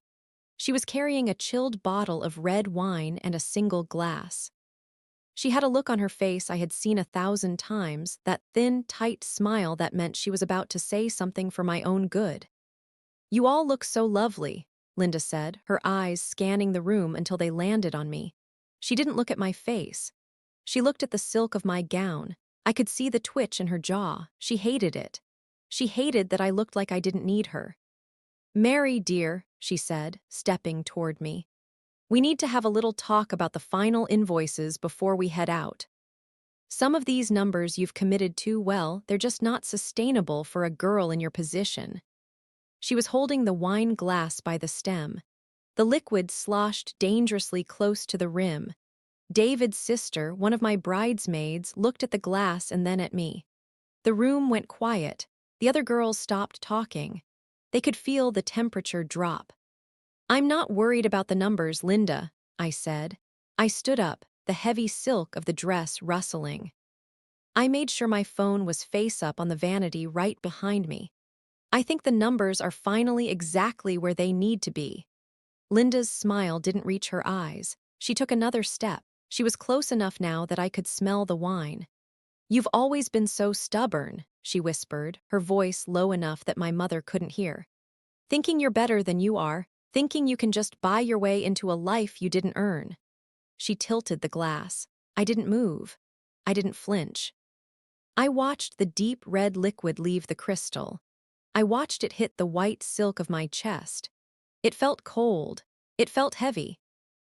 She was carrying a chilled bottle of red wine and a single glass. She had a look on her face I had seen 1,000 times, that thin, tight smile that meant she was about to say something for my own good. "You all look so lovely," Linda said, her eyes scanning the room until they landed on me. She didn't look at my face. She looked at the silk of my gown. I could see the twitch in her jaw. She hated it. She hated that I looked like I didn't need her. "Mary, dear," she said, stepping toward me. "We need to have a little talk about the final invoices before we head out. Some of these numbers you've committed to, well, they're just not sustainable for a girl in your position." She was holding the wine glass by the stem. The liquid sloshed dangerously close to the rim. David's sister, one of my bridesmaids, looked at the glass and then at me. The room went quiet. The other girls stopped talking. They could feel the temperature drop. "I'm not worried about the numbers, Linda," I said. I stood up, the heavy silk of the dress rustling. I made sure my phone was face up on the vanity right behind me. "I think the numbers are finally exactly where they need to be." Linda's smile didn't reach her eyes. She took another step. She was close enough now that I could smell the wine. "You've always been so stubborn," she whispered, her voice low enough that my mother couldn't hear. "Thinking you're better than you are, thinking you can just buy your way into a life you didn't earn." She tilted the glass. I didn't move. I didn't flinch. I watched the deep red liquid leave the crystal. I watched it hit the white silk of my chest. It felt cold. It felt heavy.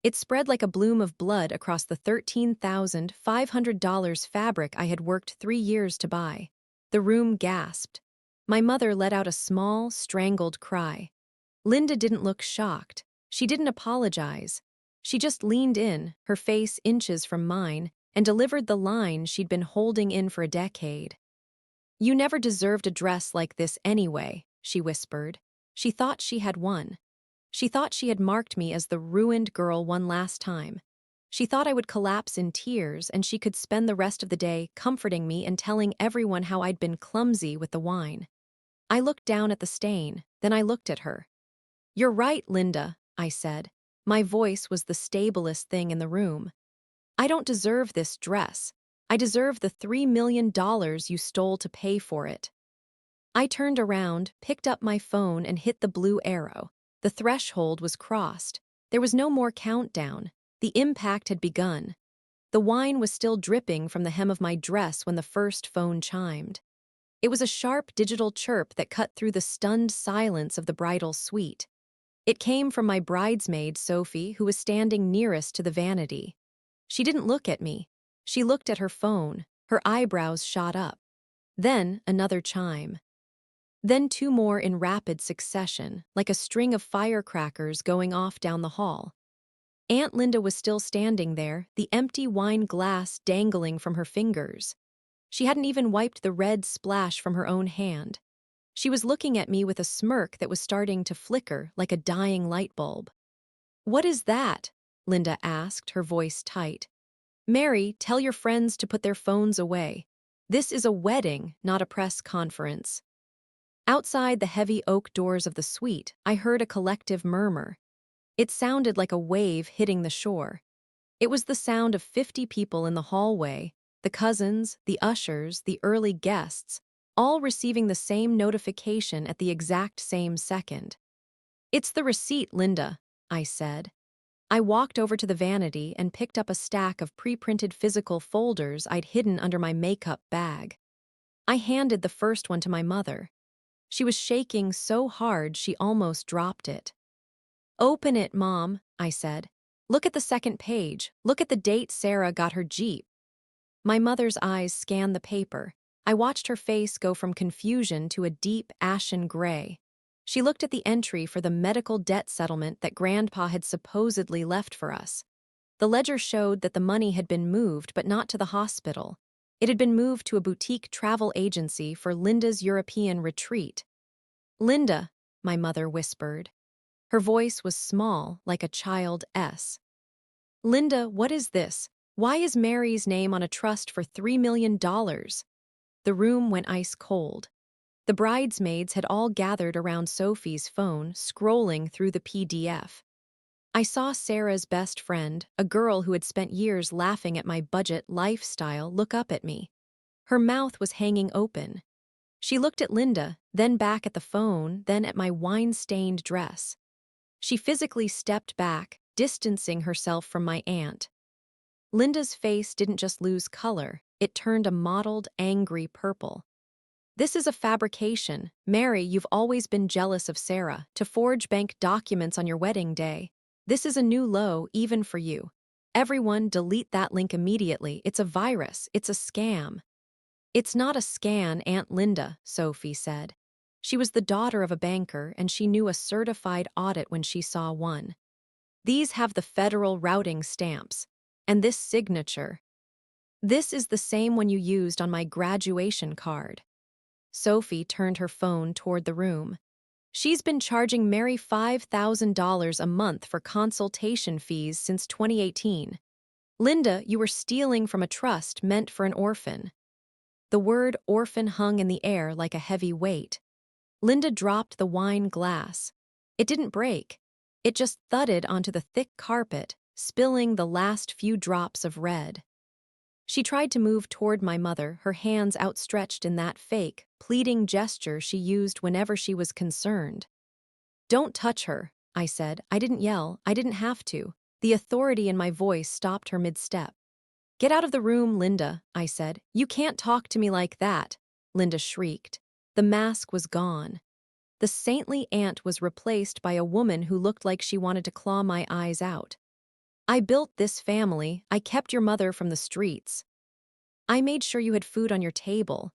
It spread like a bloom of blood across the $13,500 fabric I had worked 3 years to buy. The room gasped. My mother let out a small, strangled cry. Linda didn't look shocked. She didn't apologize. She just leaned in, her face inches from mine, and delivered the line she'd been holding in for a decade. "You never deserved a dress like this anyway," she whispered. She thought she had won. She thought she had marked me as the ruined girl one last time. She thought I would collapse in tears and she could spend the rest of the day comforting me and telling everyone how I'd been clumsy with the wine. I looked down at the stain, then I looked at her. "You're right, Linda," I said. My voice was the stablest thing in the room. "I don't deserve this dress. I deserve the $3 million you stole to pay for it." I turned around, picked up my phone, and hit the blue arrow. The threshold was crossed. There was no more countdown. The impact had begun. The wine was still dripping from the hem of my dress when the first phone chimed. It was a sharp digital chirp that cut through the stunned silence of the bridal suite. It came from my bridesmaid, Sophie, who was standing nearest to the vanity. She didn't look at me. She looked at her phone. Her eyebrows shot up. Then another chime. Then two more in rapid succession, like a string of firecrackers going off down the hall. Aunt Linda was still standing there, the empty wine glass dangling from her fingers. She hadn't even wiped the red splash from her own hand. She was looking at me with a smirk that was starting to flicker like a dying light bulb. "What is that?" Linda asked, her voice tight. "Mary, tell your friends to put their phones away. This is a wedding, not a press conference." Outside the heavy oak doors of the suite, I heard a collective murmur. It sounded like a wave hitting the shore. It was the sound of 50 people in the hallway, the cousins, the ushers, the early guests, all receiving the same notification at the exact same second. "It's the receipt, Linda," I said. I walked over to the vanity and picked up a stack of pre-printed physical folders I'd hidden under my makeup bag. I handed the first one to my mother. She was shaking so hard she almost dropped it. "Open it, Mom," I said. "Look at the second page. Look at the date Sarah got her Jeep." My mother's eyes scanned the paper. I watched her face go from confusion to a deep, ashen gray. She looked at the entry for the medical debt settlement that Grandpa had supposedly left for us. The ledger showed that the money had been moved, but not to the hospital. It had been moved to a boutique travel agency for Linda's European retreat. "Linda," my mother whispered. Her voice was small, like a child's. "Linda, what is this? Why is Mary's name on a trust for $3 million? The room went ice cold. The bridesmaids had all gathered around Sophie's phone, scrolling through the PDF. I saw Sarah's best friend, a girl who had spent years laughing at my budget lifestyle, look up at me. Her mouth was hanging open. She looked at Linda, then back at the phone, then at my wine-stained dress. She physically stepped back, distancing herself from my aunt. Linda's face didn't just lose color, it turned a mottled, angry purple. "This is a fabrication. Mary, you've always been jealous of Sarah, to forge bank documents on your wedding day. This is a new low, even for you. Everyone delete that link immediately. It's a virus. It's a scam." "It's not a scan, Aunt Linda," Sophie said. She was the daughter of a banker, and she knew a certified audit when she saw one. "These have the federal routing stamps. And this signature. This is the same one you used on my graduation card." Sophie turned her phone toward the room. "She's been charging Mary $5,000 a month for consultation fees since 2018. Linda, you were stealing from a trust meant for an orphan." The word orphan hung in the air like a heavy weight. Linda dropped the wine glass. It didn't break. It just thudded onto the thick carpet, spilling the last few drops of red. She tried to move toward my mother, her hands outstretched in that fake, pleading gesture she used whenever she was concerned. "Don't touch her," I said. I didn't yell. I didn't have to. The authority in my voice stopped her mid-step. "Get out of the room, Linda," I said. "You can't talk to me like that," Linda shrieked. The mask was gone. The saintly aunt was replaced by a woman who looked like she wanted to claw my eyes out. "I built this family. I kept your mother from the streets. I made sure you had food on your table.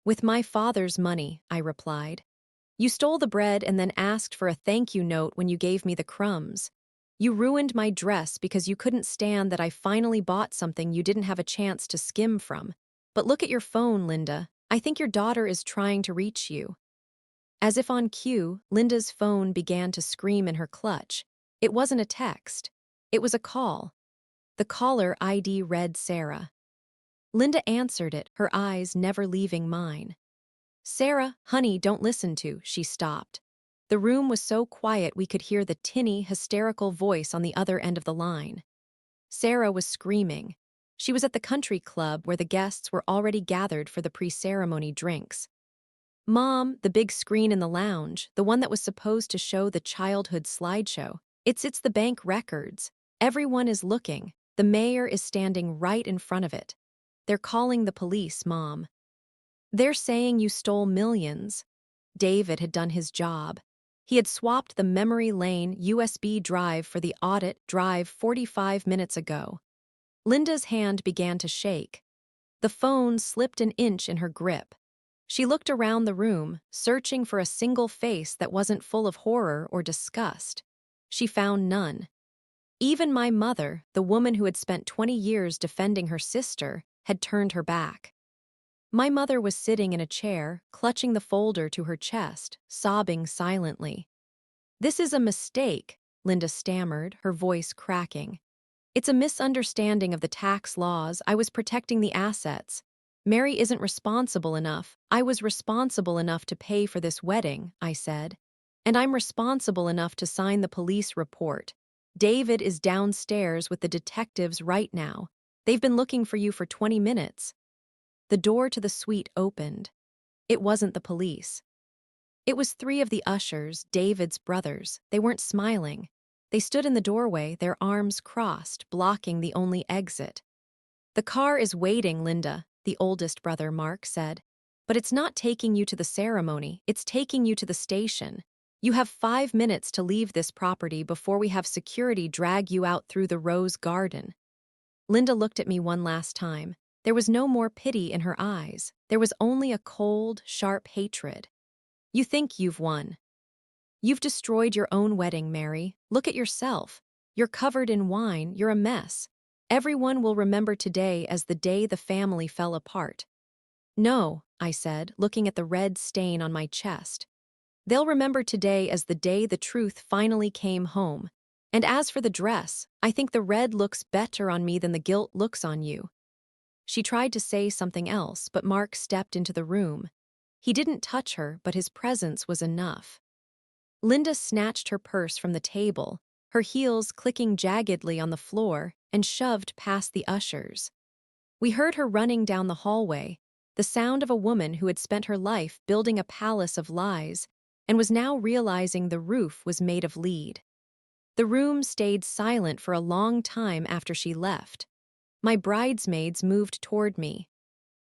With my father's money," I replied. "You stole the bread and then asked for a thank you note when you gave me the crumbs. You ruined my dress because you couldn't stand that I finally bought something you didn't have a chance to skim from. But look at your phone, Linda. I think your daughter is trying to reach you." As if on cue, Linda's phone began to scream in her clutch. It wasn't a text. It was a call. The caller ID read Sarah. Linda answered it, her eyes never leaving mine. "Sarah, honey, don't listen to," she stopped. The room was so quiet we could hear the tinny, hysterical voice on the other end of the line. Sarah was screaming. She was at the country club where the guests were already gathered for the pre-ceremony drinks. "Mom, the big screen in the lounge, the one that was supposed to show the childhood slideshow. It's the bank records. Everyone is looking. The mayor is standing right in front of it. They're calling the police, Mom. They're saying you stole millions." David had done his job. He had swapped the memory lane USB drive for the audit drive 45 minutes ago. Linda's hand began to shake. The phone slipped an inch in her grip. She looked around the room, searching for a single face that wasn't full of horror or disgust. She found none. Even my mother, the woman who had spent 20 years defending her sister, had turned her back. My mother was sitting in a chair, clutching the folder to her chest, sobbing silently. "This is a mistake," Linda stammered, her voice cracking. "It's a misunderstanding of the tax laws. I was protecting the assets. Mary isn't responsible enough. I was responsible enough to pay for this wedding," I said. "And I'm responsible enough to sign the police report. David is downstairs with the detectives right now. They've been looking for you for 20 minutes. The door to the suite opened. It wasn't the police. It was three of the ushers, David's brothers. They weren't smiling. They stood in the doorway, their arms crossed, blocking the only exit. "The car is waiting, Linda," the oldest brother, Mark, said. "But it's not taking you to the ceremony, it's taking you to the station. You have 5 minutes to leave this property before we have security drag you out through the rose garden." Linda looked at me one last time. There was no more pity in her eyes. There was only a cold, sharp hatred. "You think you've won. You've destroyed your own wedding, Mary. Look at yourself. You're covered in wine, you're a mess. Everyone will remember today as the day the family fell apart." "No," I said, looking at the red stain on my chest. "They'll remember today as the day the truth finally came home. And as for the dress, I think the red looks better on me than the guilt looks on you." She tried to say something else, but Mark stepped into the room. He didn't touch her, but his presence was enough. Linda snatched her purse from the table, her heels clicking jaggedly on the floor, and shoved past the ushers. We heard her running down the hallway, the sound of a woman who had spent her life building a palace of lies and was now realizing the roof was made of lead. The room stayed silent for a long time after she left. My bridesmaids moved toward me.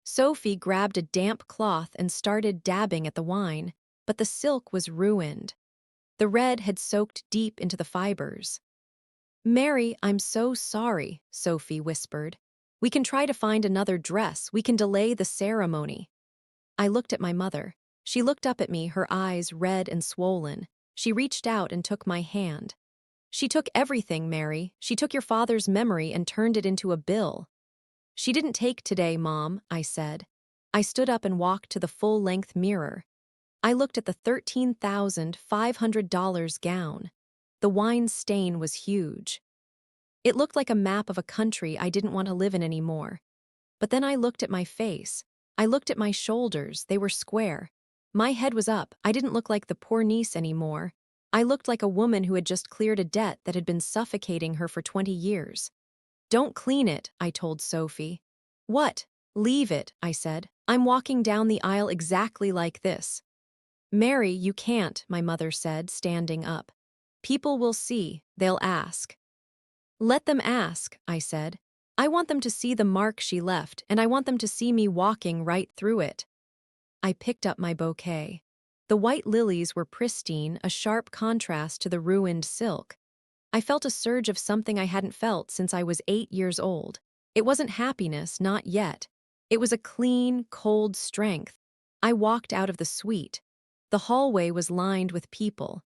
Sophie grabbed a damp cloth and started dabbing at the wine, but the silk was ruined. The red had soaked deep into the fibers. "Mary, I'm so sorry," Sophie whispered. "We can try to find another dress. We can delay the ceremony." I looked at my mother. She looked up at me, her eyes red and swollen. She reached out and took my hand. "She took everything, Mary. She took your father's memory and turned it into a bill." "She didn't take today, Mom," I said. I stood up and walked to the full-length mirror. I looked at the $13,500 gown. The wine stain was huge. It looked like a map of a country I didn't want to live in anymore. But then I looked at my face. I looked at my shoulders, they were square. My head was up, I didn't look like the poor niece anymore. I looked like a woman who had just cleared a debt that had been suffocating her for 20 years. "Don't clean it," I told Sophie. "What? Leave it," I said. "I'm walking down the aisle exactly like this." "Mary, you can't," my mother said, standing up. "People will see, they'll ask." "Let them ask," I said. "I want them to see the mark she left, and I want them to see me walking right through it." I picked up my bouquet. The white lilies were pristine, a sharp contrast to the ruined silk. I felt a surge of something I hadn't felt since I was 8 years old. It wasn't happiness, not yet. It was a clean, cold strength. I walked out of the suite. The hallway was lined with people.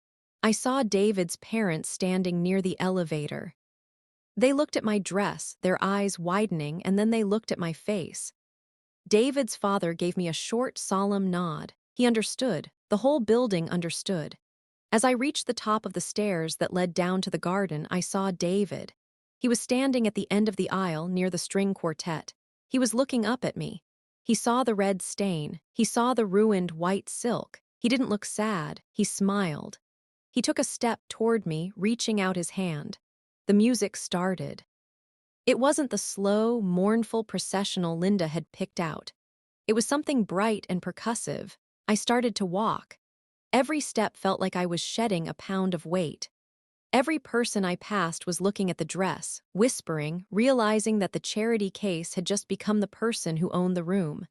I saw David's parents standing near the elevator. They looked at my dress, their eyes widening, and then they looked at my face. David's father gave me a short, solemn nod. He understood. The whole building understood. As I reached the top of the stairs that led down to the garden, I saw David. He was standing at the end of the aisle near the string quartet. He was looking up at me. He saw the red stain. He saw the ruined white silk. He didn't look sad. He smiled. He took a step toward me, reaching out his hand. The music started. It wasn't the slow, mournful processional Linda had picked out. It was something bright and percussive. I started to walk. Every step felt like I was shedding a pound of weight. Every person I passed was looking at the dress, whispering, realizing that the charity case had just become the person who owned the room.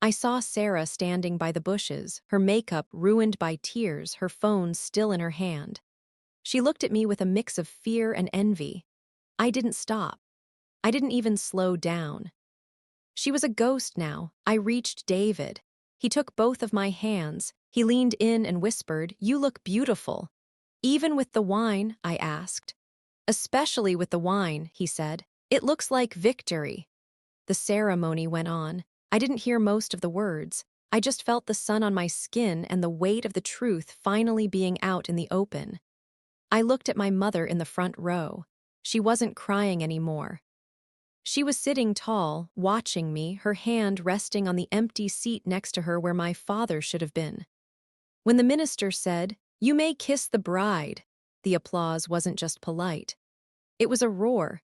I saw Sarah standing by the bushes, her makeup ruined by tears, her phone still in her hand. She looked at me with a mix of fear and envy. I didn't stop. I didn't even slow down. She was a ghost now. I reached David. He took both of my hands. He leaned in and whispered, "You look beautiful." "Even with the wine?" I asked. "Especially with the wine," he said. "It looks like victory." The ceremony went on. I didn't hear most of the words. I just felt the sun on my skin and the weight of the truth finally being out in the open. I looked at my mother in the front row. She wasn't crying anymore. She was sitting tall, watching me, her hand resting on the empty seat next to her where my father should have been. When the minister said, "You may kiss the bride," The applause wasn't just polite. It was a roar.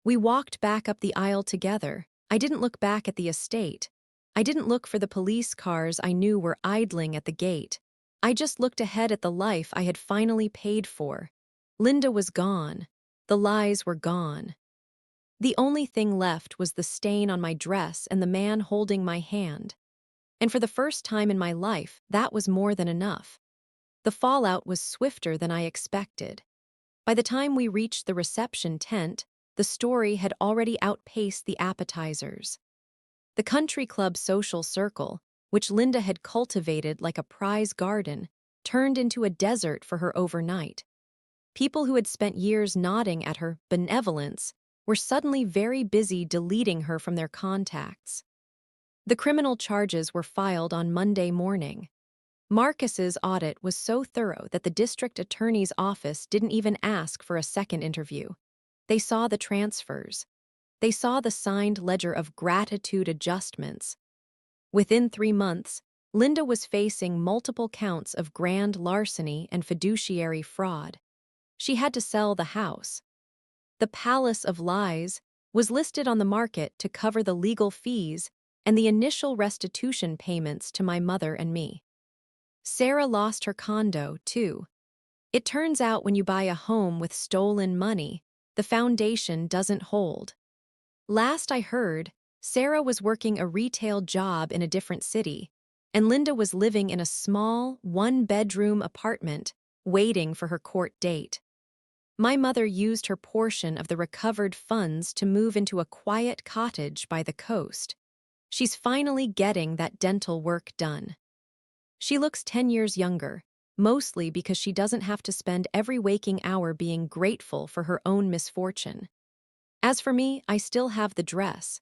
We walked back up the aisle together. I didn't look back at the estate. I didn't look for the police cars I knew were idling at the gate. I just looked ahead at the life I had finally paid for. Linda was gone. The lies were gone. The only thing left was the stain on my dress and the man holding my hand. And for the first time in my life, that was more than enough. The fallout was swifter than I expected. By the time we reached the reception tent, the story had already outpaced the appetizers. The country club social circle, which Linda had cultivated like a prize garden, turned into a desert for her overnight. People who had spent years nodding at her benevolence were suddenly very busy deleting her from their contacts. The criminal charges were filed on Monday morning. Marcus's audit was so thorough that the district attorney's office didn't even ask for a second interview. They saw the transfers. They saw the signed ledger of gratitude adjustments. Within 3 months, Linda was facing multiple counts of grand larceny and fiduciary fraud. She had to sell the house. The Palace of Lies was listed on the market to cover the legal fees and the initial restitution payments to my mother and me. Sarah lost her condo, too. It turns out when you buy a home with stolen money, the foundation doesn't hold. Last I heard, Sarah was working a retail job in a different city, and Linda was living in a small, one-bedroom apartment, waiting for her court date. My mother used her portion of the recovered funds to move into a quiet cottage by the coast. She's finally getting that dental work done. She looks 10 years younger, mostly because she doesn't have to spend every waking hour being grateful for her own misfortune. As for me, I still have the dress.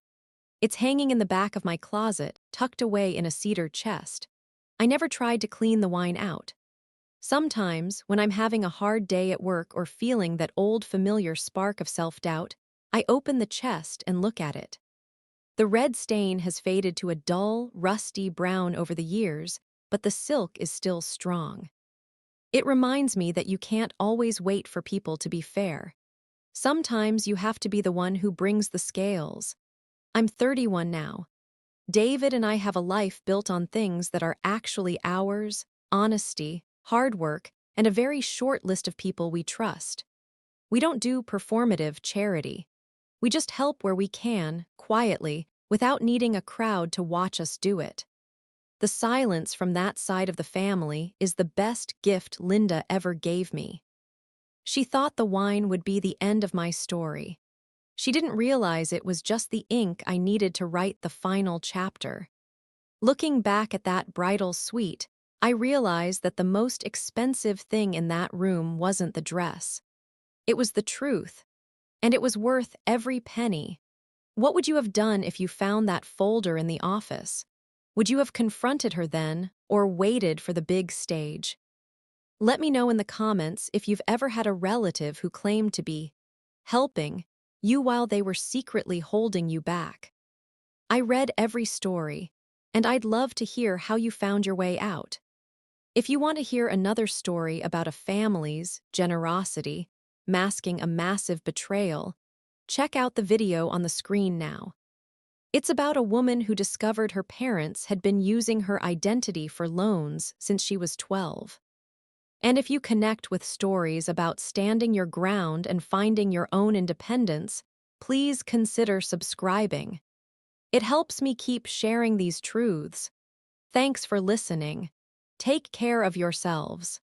It's hanging in the back of my closet, tucked away in a cedar chest. I never tried to clean the wine out. Sometimes, when I'm having a hard day at work or feeling that old familiar spark of self-doubt, I open the chest and look at it. The red stain has faded to a dull, rusty brown over the years, but the silk is still strong. It reminds me that you can't always wait for people to be fair. Sometimes you have to be the one who brings the scales. I'm 31 now. David and I have a life built on things that are actually ours: honesty, hard work, and a very short list of people we trust. We don't do performative charity. We just help where we can, quietly, without needing a crowd to watch us do it. The silence from that side of the family is the best gift Linda ever gave me. She thought the wine would be the end of my story. She didn't realize it was just the ink I needed to write the final chapter. Looking back at that bridal suite, I realized that the most expensive thing in that room wasn't the dress. It was the truth, and it was worth every penny. What would you have done if you found that folder in the office? Would you have confronted her then, or waited for the big stage? Let me know in the comments if you've ever had a relative who claimed to be helping you while they were secretly holding you back. I read every story, and I'd love to hear how you found your way out. If you want to hear another story about a family's generosity masking a massive betrayal, check out the video on the screen now. It's about a woman who discovered her parents had been using her identity for loans since she was 12. And if you connect with stories about standing your ground and finding your own independence, please consider subscribing. It helps me keep sharing these truths. Thanks for listening. Take care of yourselves.